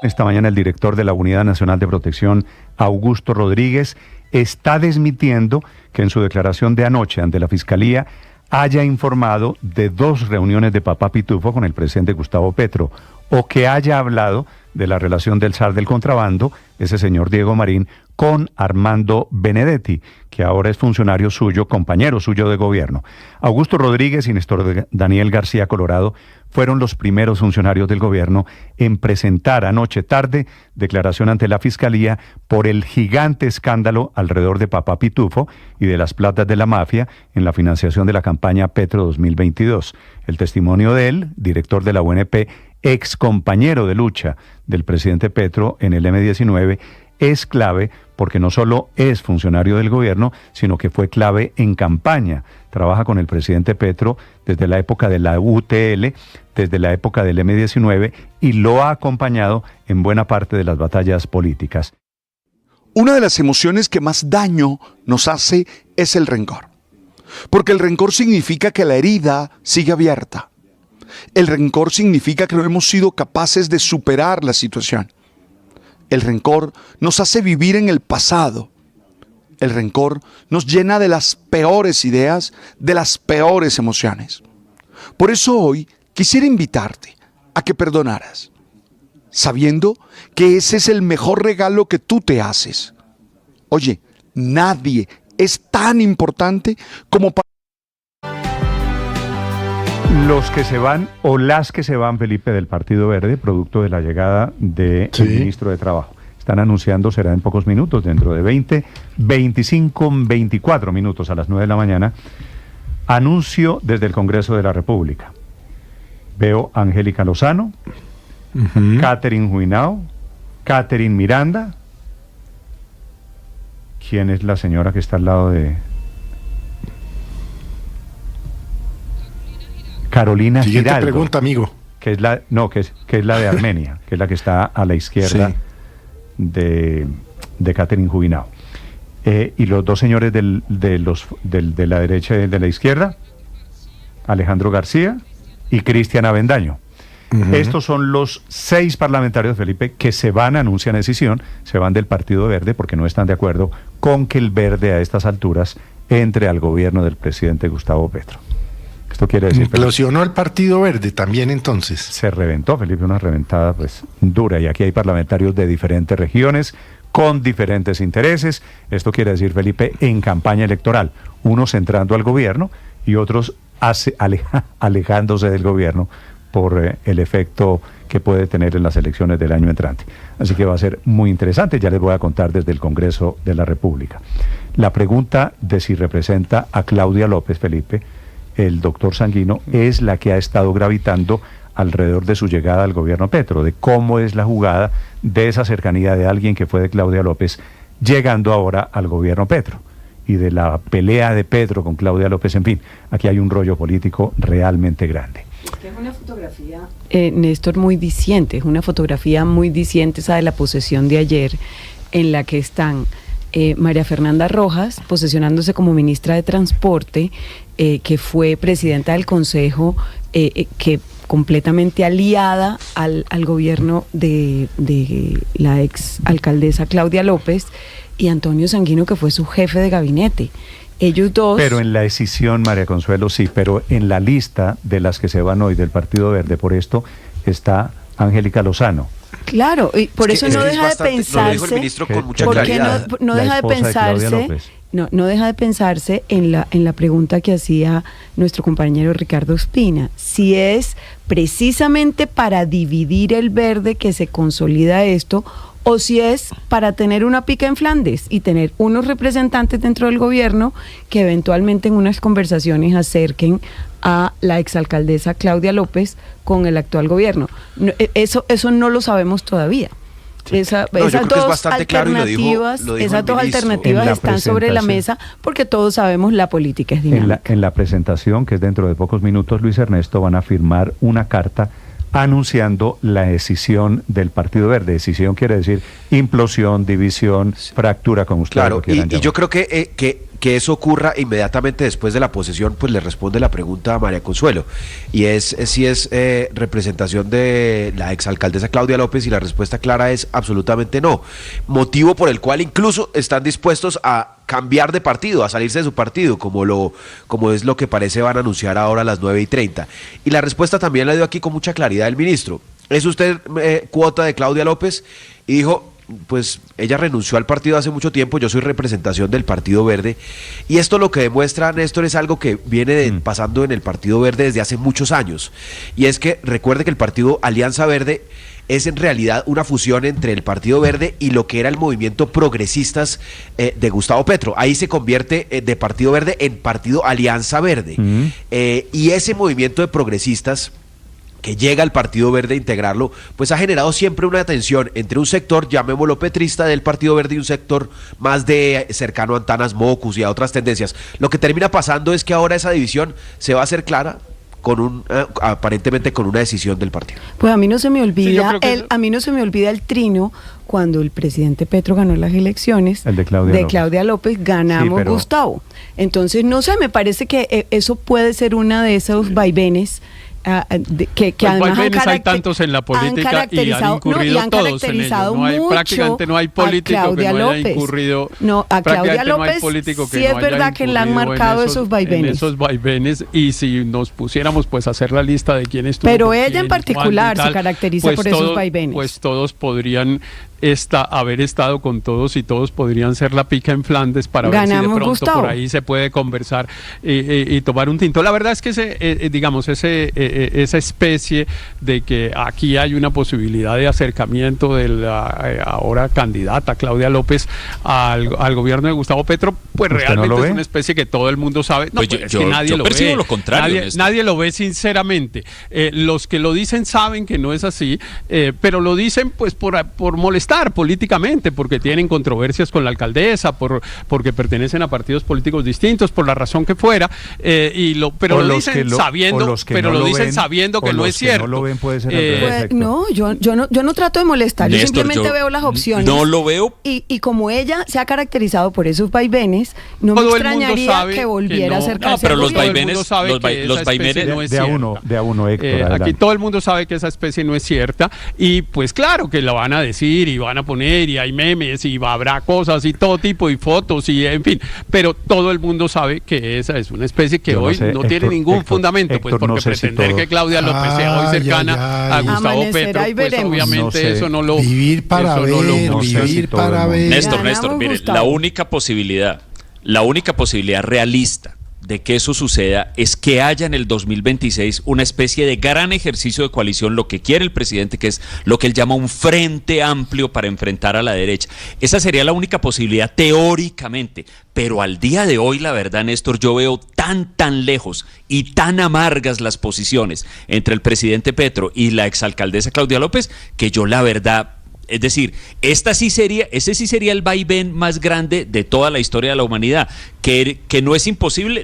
Esta mañana el director de la Unidad Nacional de Protección, Augusto Rodríguez, está desmintiendo que en su declaración de anoche ante la Fiscalía haya informado de 2 reuniones de Papá Pitufo con el presidente Gustavo Petro, o que haya hablado de la relación del zar del contrabando, ese señor Diego Marín, con Armando Benedetti, que ahora es funcionario suyo, compañero suyo de gobierno. Augusto Rodríguez y Néstor Daniel García Colorado fueron los primeros funcionarios del gobierno en presentar anoche tarde declaración ante la Fiscalía por el gigante escándalo alrededor de Papá Pitufo y de las platas de la mafia en la financiación de la campaña Petro 2022. El testimonio de él, director de la UNP, ex compañero de lucha del presidente Petro en el M-19, es clave porque no solo es funcionario del gobierno, sino que fue clave en campaña. Trabaja con el presidente Petro desde la época de la UTL, desde la época del M-19 y lo ha acompañado en buena parte de las batallas políticas. Una de las emociones que más daño nos hace es el rencor. Porque el rencor significa que la herida sigue abierta. El rencor significa que no hemos sido capaces de superar la situación. El rencor nos hace vivir en el pasado. El rencor nos llena de las peores ideas, de las peores emociones. Por eso hoy quisiera invitarte a que perdonaras, sabiendo que ese es el mejor regalo que tú te haces. Oye, nadie es tan importante como para... Los que se van o las que se van, Felipe, del Partido Verde, producto de la llegada del ministro de Trabajo. Están anunciando, será en pocos minutos, dentro de 20, 25, 24 minutos a las 9 de la mañana, anuncio desde el Congreso de la República. Veo a Angélica Lozano, Catherine Juinao, Catherine Miranda. ¿Quién es la señora que está al lado de...? Carolina Siguiente Giraldo, pregunta, amigo. Que es la de Armenia, que es la que está a la izquierda de Catherine Juinao. Y los dos señores de la derecha y de la izquierda, Alejandro García y Cristian Avendaño. Estos son los 6 parlamentarios, Felipe, que se van a anunciar decisión, se van del Partido Verde porque no están de acuerdo con que el Verde a estas alturas entre al gobierno del presidente Gustavo Petro. Esto quiere decir... Implosionó el Partido Verde también entonces. Se reventó, Felipe, una reventada pues dura, y aquí hay parlamentarios de diferentes regiones con diferentes intereses. Esto quiere decir, Felipe, en campaña electoral, unos entrando al gobierno y otros alejándose del gobierno por el efecto que puede tener en las elecciones del año entrante. Así que va a ser muy interesante, ya les voy a contar desde el Congreso de la República. La pregunta de si representa a Claudia López, Felipe, el doctor Sanguino, es la que ha estado gravitando alrededor de su llegada al gobierno Petro, de cómo es la jugada de esa cercanía de alguien que fue de Claudia López llegando ahora al gobierno Petro, y de la pelea de Petro con Claudia López. En fin, aquí hay un rollo político realmente grande. Es una fotografía, Néstor, muy diciente, es una fotografía muy diciente esa de la posesión de ayer, en la que están María Fernanda Rojas posesionándose como ministra de Transporte, que fue presidenta del Consejo, que completamente aliada al gobierno de la ex alcaldesa Claudia López, y Antonio Sanguino, que fue su jefe de gabinete. Ellos dos... Pero en la decisión, María Consuelo, sí, pero en la lista de las que se van hoy del Partido Verde por esto está Angélica Lozano. Claro, y por eso no deja de pensarse... Lo dijo el ministro con mucha claridad. No deja de pensarse... No deja de pensarse en la pregunta que hacía nuestro compañero Ricardo Ospina, si es precisamente para dividir el Verde que se consolida esto, o si es para tener una pica en Flandes y tener unos representantes dentro del gobierno que eventualmente en unas conversaciones acerquen a la exalcaldesa Claudia López con el actual gobierno. Eso no lo sabemos todavía. Esas dos alternativas están sobre la mesa, porque todos sabemos la política es dinámica. En la presentación, que es dentro de pocos minutos, Luis Ernesto, van a firmar una carta anunciando la decisión del Partido Verde. Decisión quiere decir implosión, división, fractura, como ustedes lo quieran llamar. Y yo creo que eso ocurra inmediatamente después de la posesión, pues le responde la pregunta a María Consuelo, y es si es representación de la exalcaldesa Claudia López, y la respuesta clara es absolutamente no, motivo por el cual incluso están dispuestos a cambiar de partido, a salirse de su partido, como es lo que parece van a anunciar ahora a las 9:30. Y la respuesta también la dio aquí con mucha claridad el ministro. ¿es usted cuota de Claudia López? Y dijo, pues ella renunció al partido hace mucho tiempo, yo soy representación del Partido Verde, y esto lo que demuestra, Néstor, es algo que viene pasando en el Partido Verde desde hace muchos años, y es que recuerde que el partido Alianza Verde es en realidad una fusión entre el Partido Verde y lo que era el movimiento progresistas de Gustavo Petro. Ahí se convierte de Partido Verde en Partido Alianza Verde, y ese movimiento de progresistas que llega al Partido Verde a integrarlo, pues ha generado siempre una tensión entre un sector, llamémoslo petrista, del Partido Verde y un sector más de cercano a Antanas Mocus y a otras tendencias. Lo que termina pasando es que ahora esa división se va a hacer clara con aparentemente con una decisión del partido. Pues a mí no se me olvida el trino cuando el presidente Petro ganó las elecciones, el de Claudia López, ganamos Gustavo. Entonces, no sé, me parece que eso puede ser una de esos vaivenes que pues además hay tantos en la política y han incurrido todos en ello. Prácticamente no hay político que no haya incurrido. No, a Claudia López sí es verdad que le han marcado esos vaivenes. Y si nos pusiéramos pues a hacer la lista de quién estuvo. Pero ella en particular se caracteriza pues por esos vaivenes. Pues todos podrían haber estado con todos y todos podrían ser la pica en Flandes para ver si de pronto Gustavo. Por ahí se puede conversar y tomar un tinto. La verdad es que esa especie de que aquí hay una posibilidad de acercamiento de la ahora candidata Claudia López al gobierno de Gustavo Petro, pues realmente es una especie que todo el mundo sabe. No, pues es que nadie lo ve. Lo contrario, nadie lo ve sinceramente. Los que lo dicen saben que no es así, pero lo dicen pues por molestar políticamente, porque tienen controversias con la alcaldesa, porque pertenecen a partidos políticos distintos, por la razón que fuera, pero lo dicen sabiendo que no es cierto. No lo ven, puede ser yo no trato de molestar, Néstor, yo simplemente veo las opciones. No lo veo. Y como ella se ha caracterizado por esos vaivenes, no me extrañaría que volviera a acercarse. No, pero los vaivenes de a uno, Héctor. Aquí todo el mundo sabe que esa especie no es cierta, y pues claro que lo van a decir y van a poner y hay memes y habrá cosas y todo tipo y fotos y en fin, pero todo el mundo sabe que esa es una especie que hoy no tiene ningún fundamento, pues porque pretender que Claudia López sea hoy cercana a Gustavo Petro, pues obviamente eso no lo... Vivir para ver. Néstor, mire, la única posibilidad realista de que eso suceda es que haya en el 2026 una especie de gran ejercicio de coalición, lo que quiere el presidente, que es lo que él llama un frente amplio para enfrentar a la derecha. Esa sería la única posibilidad teóricamente, pero al día de hoy, la verdad, Néstor, yo veo tan lejos y tan amargas las posiciones entre el presidente Petro y la exalcaldesa Claudia López, que yo la verdad... Es decir, ese sí sería el vaivén más grande de toda la historia de la humanidad, que no es imposible,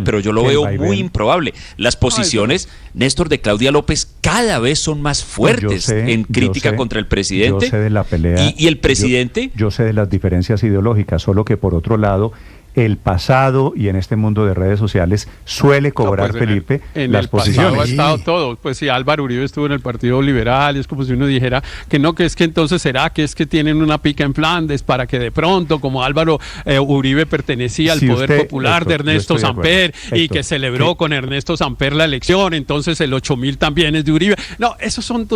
pero yo lo veo muy improbable. Las posiciones, Néstor, de Claudia López cada vez son más fuertes en crítica contra el presidente. Yo sé de la pelea. Y el presidente... Yo sé de las diferencias ideológicas, solo que por otro lado... El pasado y en este mundo de redes sociales suele cobrar, pues Felipe, las posiciones. En el pasado ha estado todo. Pues si Álvaro Uribe estuvo en el Partido Liberal, es como si uno dijera que no, que es que entonces será que es que tienen una pica en Flandes para que de pronto, como Álvaro Uribe pertenecía al poder popular de Ernesto Samper y que celebró con Ernesto Samper la elección, entonces el 8000 también es de Uribe. No, esos son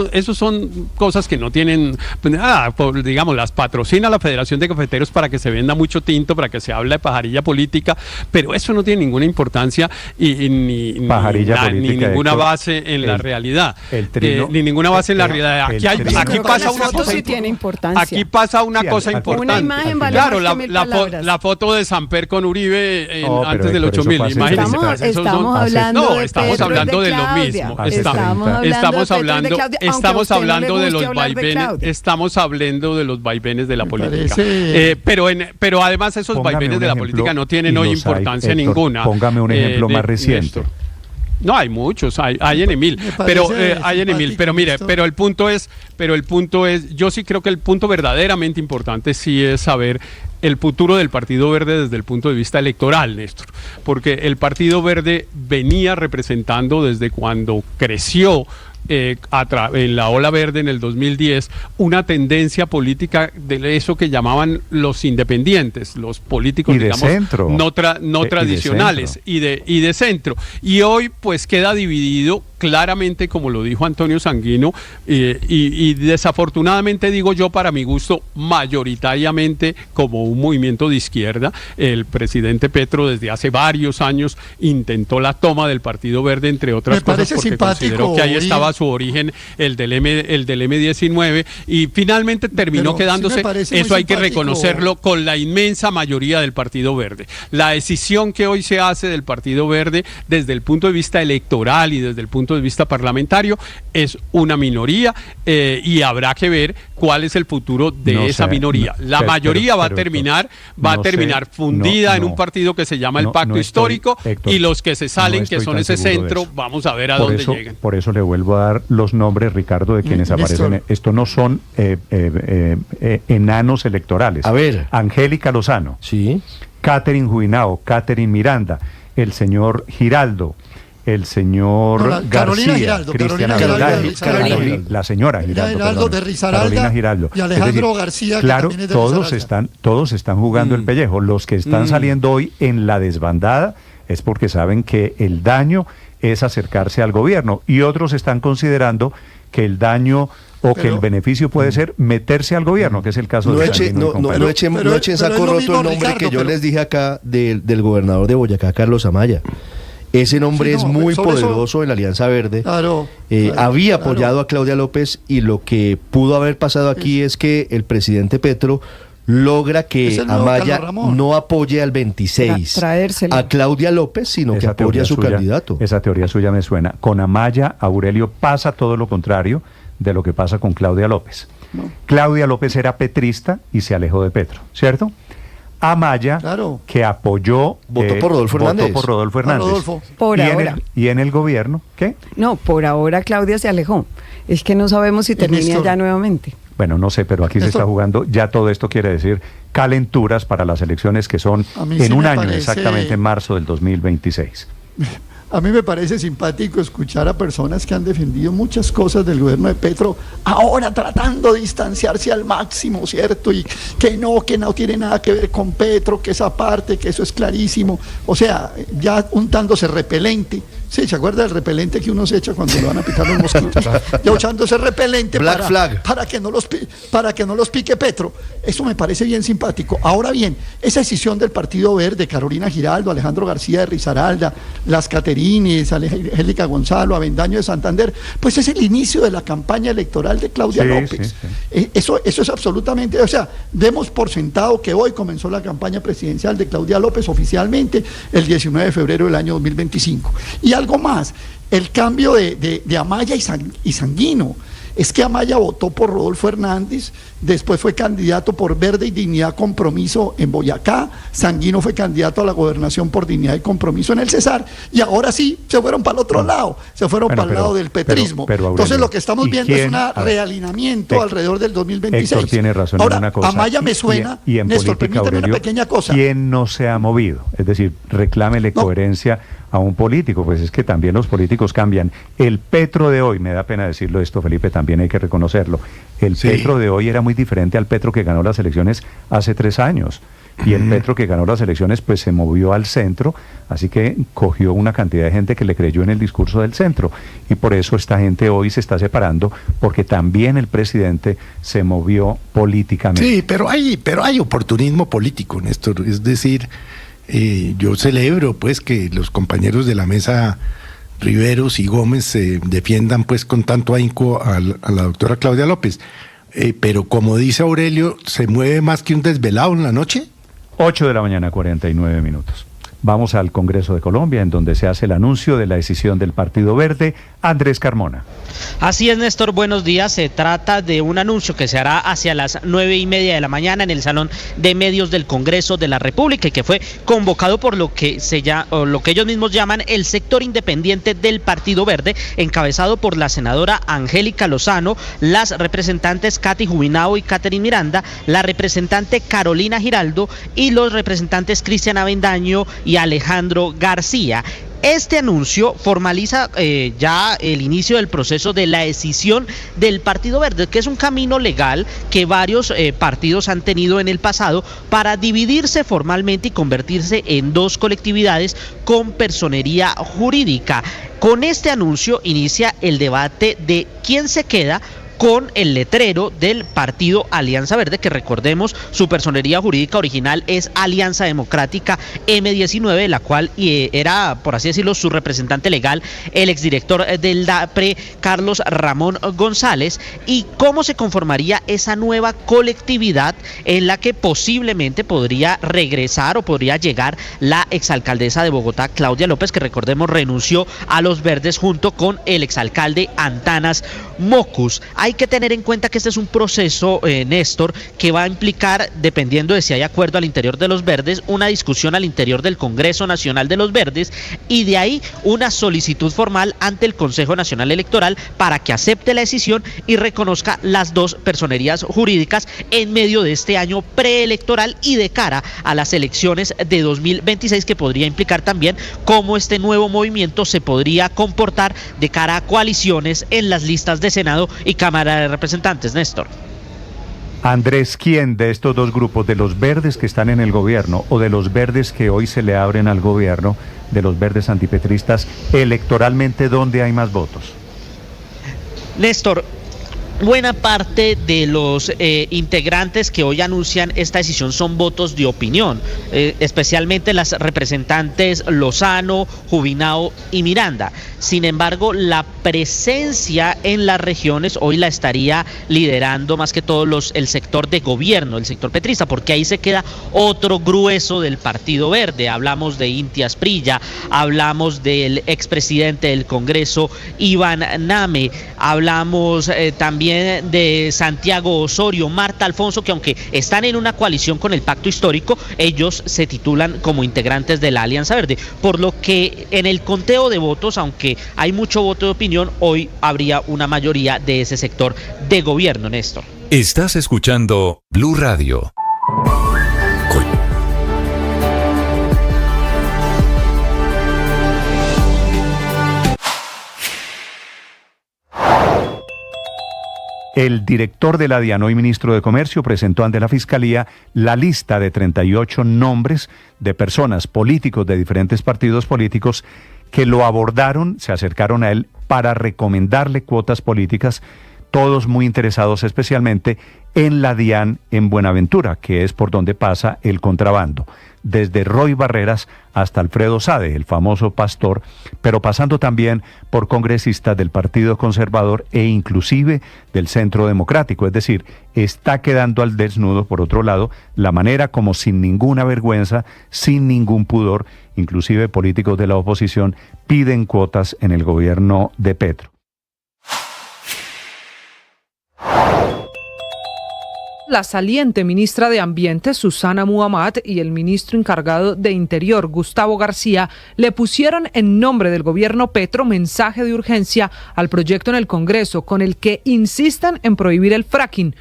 cosas que no tienen nada, digamos, las patrocina la Federación de Cafeteros para que se venda mucho tinto, para que se hable de pajarilla política, pero eso no tiene ninguna importancia ni ninguna base en la realidad. Ni ninguna base en la realidad. Aquí pasa una cosa importante. Aquí pasa una cosa importante. Claro, la foto de Samper con Uribe antes del 8000. Imagínense. Estamos hablando de lo mismo. Estamos hablando de los vaivenes. Estamos hablando de los vaivenes de la política. Pero además esos vaivenes de la política no tienen hoy importancia ninguna. Póngame un ejemplo más reciente. No, hay muchos, hay en Emil, pero mire, pero el punto es, yo sí creo que el punto verdaderamente importante sí es saber el futuro del Partido Verde desde el punto de vista electoral, Néstor, porque el Partido Verde venía representando desde cuando creció en la ola verde en el 2010 una tendencia política de eso que llamaban los independientes, los políticos, y de digamos, centro. no tradicionales y de centro. Y hoy pues queda dividido claramente, como lo dijo Antonio Sanguino, y desafortunadamente, digo yo, para mi gusto, mayoritariamente como un movimiento de izquierda. El presidente Petro desde hace varios años intentó la toma del Partido Verde, entre otras cosas, porque consideró que ahí estaba su origen, el del M19, y finalmente terminó quedándose. Eso hay que reconocerlo, con la inmensa mayoría del Partido Verde. La decisión que hoy se hace del Partido Verde desde el punto de vista electoral y desde el punto de vista parlamentario es una minoría, y habrá que ver cuál es el futuro de esa minoría. La mayoría va a terminar fundida en un partido que se llama el Pacto Histórico, Héctor, y los que se salen, que son ese centro, vamos a ver a dónde llegan. Por eso le vuelvo a dar los nombres, Ricardo, de quienes aparecen. Esto no son enanos electorales. A ver. Angélica Lozano. Sí. Catherine Juinao, Catherine Miranda, el señor Giraldo, el señor García, Cristiana Giraldo, la señora Giraldo, de Risaralda, y Alejandro García, claro, que también es de todos están jugando el pellejo. Los que están saliendo hoy en la desbandada es porque saben que el daño es acercarse al gobierno, y otros están considerando que el daño que el beneficio puede ser meterse al gobierno, que es el caso de no echen saco roto el nombre que yo les dije acá del gobernador de Boyacá, Carlos Amaya. Ese nombre es muy poderoso en la Alianza Verde. Claro. Había apoyado a Claudia López, y lo que pudo haber pasado aquí es que el presidente Petro logra que Amaya no apoye al 26 a Claudia López, sino que apoye a su candidato. Esa teoría suya me suena. Con Amaya, Aurelio, pasa todo lo contrario de lo que pasa con Claudia López. No. Claudia López era petrista y se alejó de Petro, ¿cierto? Amaya, que apoyó, votó por Rodolfo Hernández. Por ahora. ¿Y en el gobierno qué? No, por ahora Claudia se alejó. Es que no sabemos si termina ya nuevamente. Bueno, no sé, pero aquí se está jugando. Ya todo esto quiere decir calenturas para las elecciones que son en un año, exactamente en marzo del 2026. A mí me parece simpático escuchar a personas que han defendido muchas cosas del gobierno de Petro, ahora tratando de distanciarse al máximo, ¿cierto? Y que no tiene nada que ver con Petro, que esa parte, que eso es clarísimo. O sea, ya untándose repelente. Sí, ¿se acuerda del repelente que uno se echa cuando le van a picar los mosquitos? Ya echándose repelente para que no los pique Petro. Eso me parece bien simpático. Ahora bien, esa decisión del Partido Verde, Carolina Giraldo, Alejandro García de Risaralda, las Caterines, Angélica Gonzalo, Avendaño de Santander, pues es el inicio de la campaña electoral de Claudia López. Sí. Eso es absolutamente, o sea, demos por sentado que hoy comenzó la campaña presidencial de Claudia López oficialmente el 19 de febrero del año 2025. Y algo más, el cambio de Amaya y Sanguino. Es que Amaya votó por Rodolfo Hernández, después fue candidato por Verde y Dignidad Compromiso en Boyacá, Sanguino fue candidato a la gobernación por Dignidad y Compromiso en el Cesar, y ahora sí se fueron para el otro lado, se fueron para el lado del petrismo. Pero, Aurelio, entonces lo que estamos viendo es un realineamiento alrededor del 2026. Héctor tiene razón ahora, en una cosa. Amaya me suena, y en Néstor, política, permítame Aurelio, una pequeña cosa. ¿Quién no se ha movido? Es decir, reclámele coherencia a un político, pues es que también los políticos cambian. El Petro de hoy, me da pena decirlo esto, Felipe, también hay que reconocerlo, el Petro de hoy era muy diferente al Petro que ganó las elecciones hace 3 años, y el Petro que ganó las elecciones pues se movió al centro, así que cogió una cantidad de gente que le creyó en el discurso del centro, y por eso esta gente hoy se está separando, porque también el presidente se movió políticamente. Sí, pero hay oportunismo político, Néstor, es decir, yo celebro pues que los compañeros de la mesa, Riveros y Gómez, se defiendan pues con tanto ahínco a la doctora Claudia López, pero como dice Aurelio, ¿se mueve más que un desvelado en la noche? 8 de la mañana, 49 minutos. Vamos al Congreso de Colombia, en donde se hace el anuncio de la decisión del Partido Verde. Andrés Carmona. Así es, Néstor, buenos días. Se trata de un anuncio que se hará hacia las 9:30 de la mañana en el Salón de Medios del Congreso de la República, y que fue convocado por lo que ellos mismos llaman el sector independiente del Partido Verde, encabezado por la senadora Angélica Lozano, las representantes Katy Juinao y Catherine Miranda, la representante Carolina Giraldo y los representantes Cristian Avendaño y Alejandro García. Este anuncio formaliza ya el inicio del proceso de la escisión del Partido Verde, que es un camino legal que varios partidos han tenido en el pasado para dividirse formalmente y convertirse en dos colectividades con personería jurídica. Con este anuncio inicia el debate de quién se queda con el letrero del partido Alianza Verde, que recordemos su personería jurídica original es Alianza Democrática M19, la cual era, por así decirlo, su representante legal, el exdirector del DAPRE, Carlos Ramón González, y cómo se conformaría esa nueva colectividad en la que posiblemente podría regresar o podría llegar la exalcaldesa de Bogotá, Claudia López, que recordemos renunció a los Verdes junto con el exalcalde Antanas Mocus. Hay que tener en cuenta que este es un proceso, Néstor, que va a implicar, dependiendo de si hay acuerdo al interior de los Verdes, una discusión al interior del Congreso Nacional de los Verdes y de ahí una solicitud formal ante el Consejo Nacional Electoral para que acepte la decisión y reconozca las dos personerías jurídicas en medio de este año preelectoral y de cara a las elecciones de 2026, que podría implicar también cómo este nuevo movimiento se podría comportar de cara a coaliciones en las listas de Senado y Cámara de Representantes. Néstor. Andrés, ¿quién de estos dos grupos, de los verdes que están en el gobierno o de los verdes que hoy se le abren al gobierno, de los verdes antipetristas, electoralmente, dónde hay más votos? Néstor, buena parte de los integrantes que hoy anuncian esta decisión son votos de opinión, especialmente las representantes Lozano, Jubinao y Miranda. Sin embargo, la presencia en las regiones hoy la estaría liderando más que todo el sector de gobierno, el sector petrista, porque ahí se queda otro grueso del Partido Verde. Hablamos de Inti Asprilla, hablamos del expresidente del Congreso, Iván Name, hablamos también de Santiago Osorio, Marta Alfonso, que aunque están en una coalición con el Pacto Histórico, ellos se titulan como integrantes de la Alianza Verde, por lo que en el conteo de votos, aunque hay mucho voto de opinión, hoy habría una mayoría de ese sector de gobierno, Néstor. Estás escuchando Blue Radio. El director de la DIAN, hoy ministro de Comercio, presentó ante la Fiscalía la lista de 38 nombres de personas, políticos de diferentes partidos políticos, que lo abordaron, se acercaron a él para recomendarle cuotas políticas, todos muy interesados especialmente en la DIAN en Buenaventura, que es por donde pasa el contrabando, desde Roy Barreras hasta Alfredo Sade, el famoso pastor, pero pasando también por congresistas del Partido Conservador e inclusive del Centro Democrático. Es decir, está quedando al desnudo, por otro lado, la manera como sin ninguna vergüenza, sin ningún pudor, inclusive políticos de la oposición piden cuotas en el gobierno de Petro. La saliente ministra de Ambiente, Susana Muhammad, y el ministro encargado de Interior, Gustavo García, le pusieron en nombre del gobierno Petro mensaje de urgencia al proyecto en el Congreso con el que insistan en prohibir el fracking.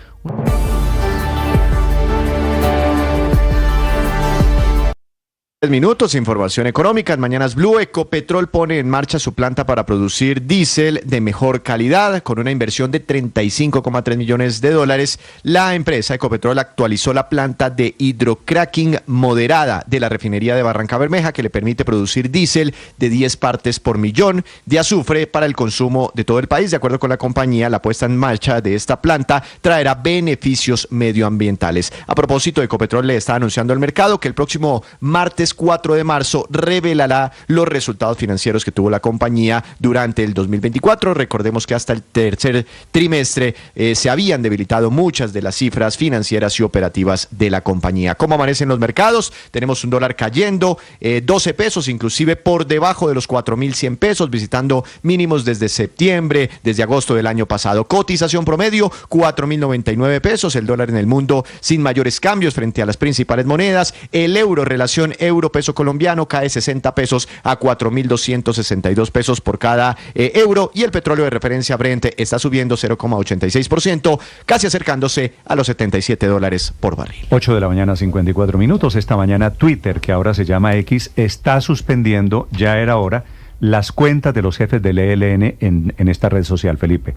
Minutos, información económica. En Mañanas Blue, Ecopetrol pone en marcha su planta para producir diésel de mejor calidad con una inversión de $35,3 millones. La empresa Ecopetrol actualizó la planta de hidrocracking moderada de la refinería de Barranca Bermeja, que le permite producir diésel de 10 partes por millón de azufre para el consumo de todo el país. De acuerdo con la compañía, la puesta en marcha de esta planta traerá beneficios medioambientales. A propósito, Ecopetrol le está anunciando al mercado que el próximo martes 4 de marzo revelará los resultados financieros que tuvo la compañía durante el 2024. Recordemos que hasta el tercer trimestre se habían debilitado muchas de las cifras financieras y operativas de la compañía. ¿Cómo amanecen los mercados? Tenemos un dólar cayendo 12 pesos, inclusive por debajo de los 4.100 pesos, visitando mínimos desde septiembre, desde agosto del año pasado. Cotización promedio, 4.099 pesos. El dólar en el mundo sin mayores cambios frente a las principales monedas. El euro, relación euro euro peso colombiano cae 60 pesos a 4.262 pesos por cada euro, y el petróleo de referencia Brent está subiendo 0,86%, casi acercándose a los $77 por barril. 8 de la mañana, 54 minutos. Esta mañana Twitter, que ahora se llama X, está suspendiendo, ya era hora, las cuentas de los jefes del ELN en esta red social, Felipe.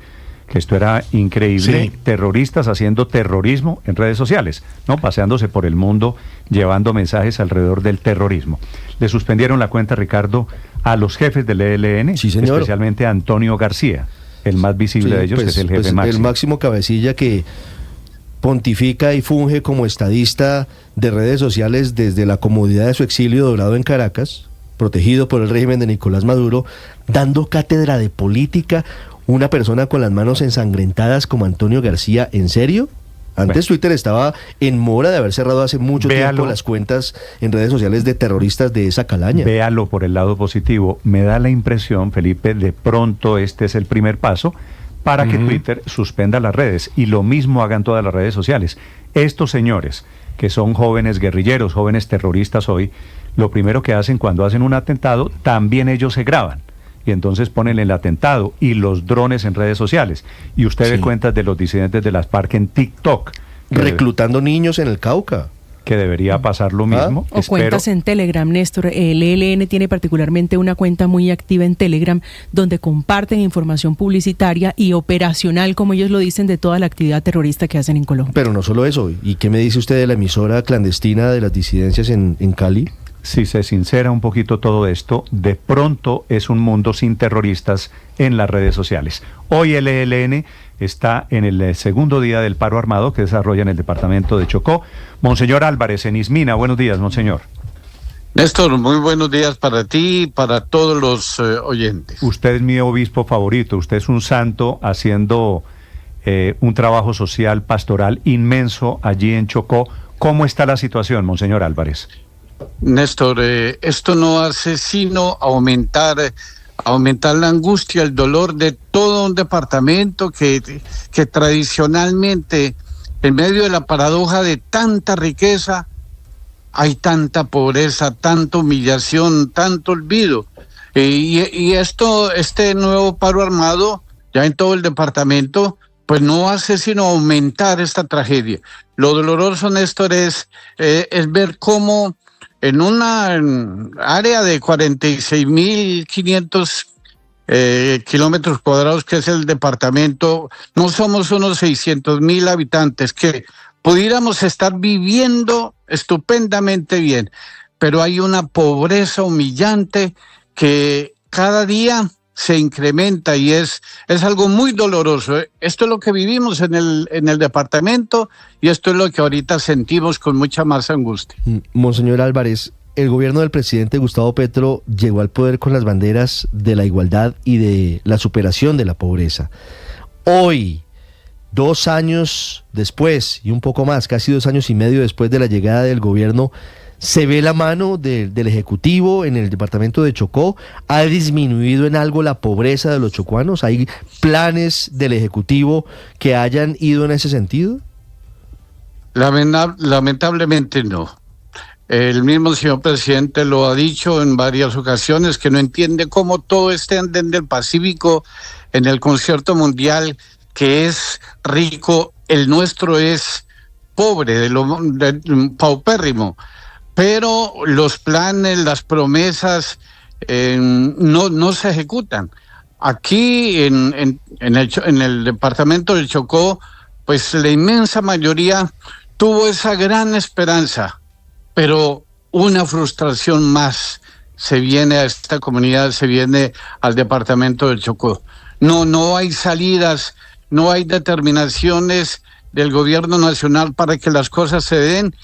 Que esto era increíble, sí. Terroristas haciendo terrorismo en redes sociales, ¿no? Paseándose por el mundo, llevando mensajes alrededor del terrorismo. Le suspendieron la cuenta, Ricardo, a los jefes del ELN, sí, especialmente a Antonio García, el más visible de ellos, pues, que es el jefe máximo. El máximo cabecilla que pontifica y funge como estadista de redes sociales desde la comodidad de su exilio dorado en Caracas, protegido por el régimen de Nicolás Maduro, dando cátedra de política. Una persona con las manos ensangrentadas como Antonio García, ¿en serio? Antes Twitter estaba en mora de haber cerrado hace mucho tiempo las cuentas en redes sociales de terroristas de esa calaña. Véalo por el lado positivo. Me da la impresión, Felipe, de pronto este es el primer paso para que Twitter suspenda las redes, y lo mismo hagan todas las redes sociales. Estos señores, que son jóvenes guerrilleros, jóvenes terroristas hoy, lo primero que hacen cuando hacen un atentado, también ellos se graban. Y entonces ponen el atentado y los drones en redes sociales. Y usted ve cuentas de los disidentes de las FARC en TikTok. Reclutando niños en el Cauca. Que debería pasar lo mismo. O cuentas en Telegram, Néstor. El ELN tiene particularmente una cuenta muy activa en Telegram donde comparten información publicitaria y operacional, como ellos lo dicen, de toda la actividad terrorista que hacen en Colombia. Pero no solo eso. ¿Y qué me dice usted de la emisora clandestina de las disidencias en Cali? Si se sincera un poquito todo esto, de pronto es un mundo sin terroristas en las redes sociales. Hoy el ELN está en el segundo día del paro armado que desarrolla en el departamento de Chocó. Monseñor Álvarez, en Ismina, buenos días, monseñor. Néstor, muy buenos días para ti y para todos los oyentes. Usted es mi obispo favorito, usted es un santo haciendo un trabajo social, pastoral inmenso allí en Chocó. ¿Cómo está la situación, monseñor Álvarez? Néstor, esto no hace sino aumentar la angustia, el dolor de todo un departamento que tradicionalmente, en medio de la paradoja de tanta riqueza, hay tanta pobreza, tanta humillación, tanto olvido. Y este nuevo paro armado, ya en todo el departamento, pues no hace sino aumentar esta tragedia. Lo doloroso, Néstor, es ver cómo en una área de 46.500 kilómetros cuadrados, que es el departamento, no somos unos 600.000 habitantes, que pudiéramos estar viviendo estupendamente bien, pero hay una pobreza humillante que cada día se incrementa y es algo muy doloroso. Esto es lo que vivimos en el departamento y esto es lo que ahorita sentimos con mucha más angustia. Monseñor Álvarez, el gobierno del presidente Gustavo Petro llegó al poder con las banderas de la igualdad y de la superación de la pobreza. Hoy, 2 años después y un poco más, casi 2 años y medio después de la llegada del gobierno, ¿se ve la mano del Ejecutivo en el departamento de Chocó? ¿Ha disminuido en algo la pobreza de los chocuanos? ¿Hay planes del Ejecutivo que hayan ido en ese sentido? Lamentablemente no. El mismo señor presidente lo ha dicho en varias ocasiones, que no entiende cómo todo este andén del Pacífico en el concierto mundial, que es rico, el nuestro es pobre, paupérrimo. Pero los planes, las promesas no se ejecutan. Aquí en el departamento del Chocó, pues la inmensa mayoría tuvo esa gran esperanza, pero una frustración más se viene a esta comunidad, se viene al departamento del Chocó. No hay salidas, no hay determinaciones del gobierno nacional para que las cosas se den.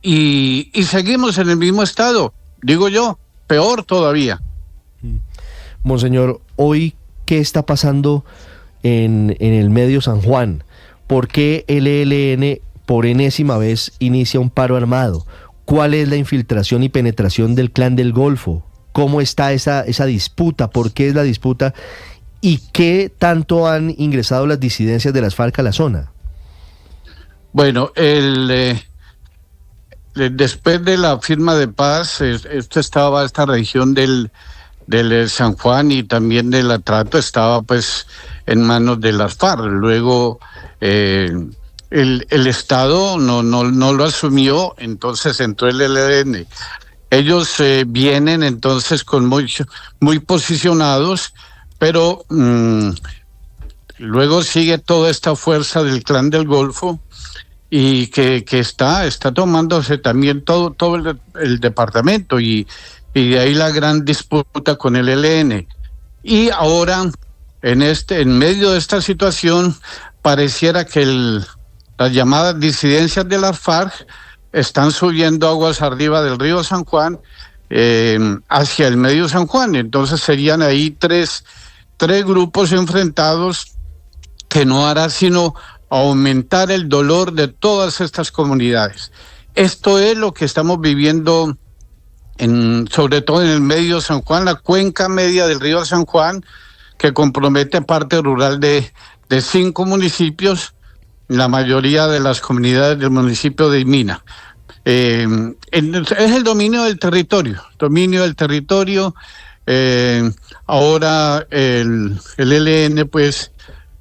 Y seguimos en el mismo estado, digo yo, peor todavía. Monseñor, hoy, ¿qué está pasando en el medio San Juan? ¿Por qué el ELN por enésima vez inicia un paro armado? ¿Cuál es la infiltración y penetración del Clan del Golfo? ¿Cómo está esa disputa? ¿Por qué es la disputa? ¿Y qué tanto han ingresado las disidencias de las FARC a la zona? Bueno, después de la firma de paz, esta región del San Juan y también del Atrato estaba pues en manos de las FARC. Luego el Estado no lo asumió, entonces entró el ELN. Ellos vienen entonces con muy posicionados, pero luego sigue toda esta fuerza del Clan del Golfo y que está tomándose también todo el departamento y de ahí la gran disputa con el ELN. Y ahora, en medio de esta situación, pareciera que las llamadas disidencias de las FARC están subiendo aguas arriba del río San Juan hacia el medio San Juan. Entonces serían ahí tres grupos enfrentados que no hará sino aumentar el dolor de todas estas comunidades. Esto es lo que estamos viviendo sobre todo en el medio San Juan, la cuenca media del río San Juan, que compromete parte rural de 5 municipios, la mayoría de las comunidades del municipio de Mina. Es el dominio del territorio. Ahora el ELN pues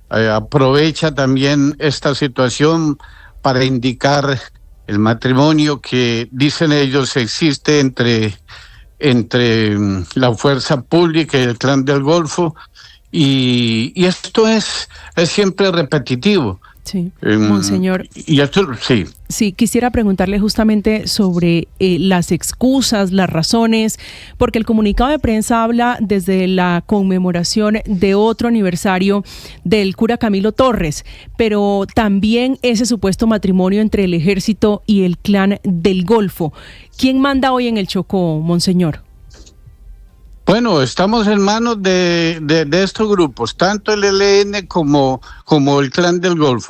aprovecha también esta situación para indicar el matrimonio que dicen ellos existe entre la fuerza pública y el Clan del Golfo, y esto es siempre repetitivo. Sí, monseñor. Y esto, sí. Sí, quisiera preguntarle justamente sobre las excusas, las razones, porque el comunicado de prensa habla desde la conmemoración de otro aniversario del cura Camilo Torres, pero también ese supuesto matrimonio entre el ejército y el Clan del Golfo. ¿Quién manda hoy en el Chocó, monseñor? Bueno, estamos en manos de estos grupos, tanto el ELN como el Clan del Golfo.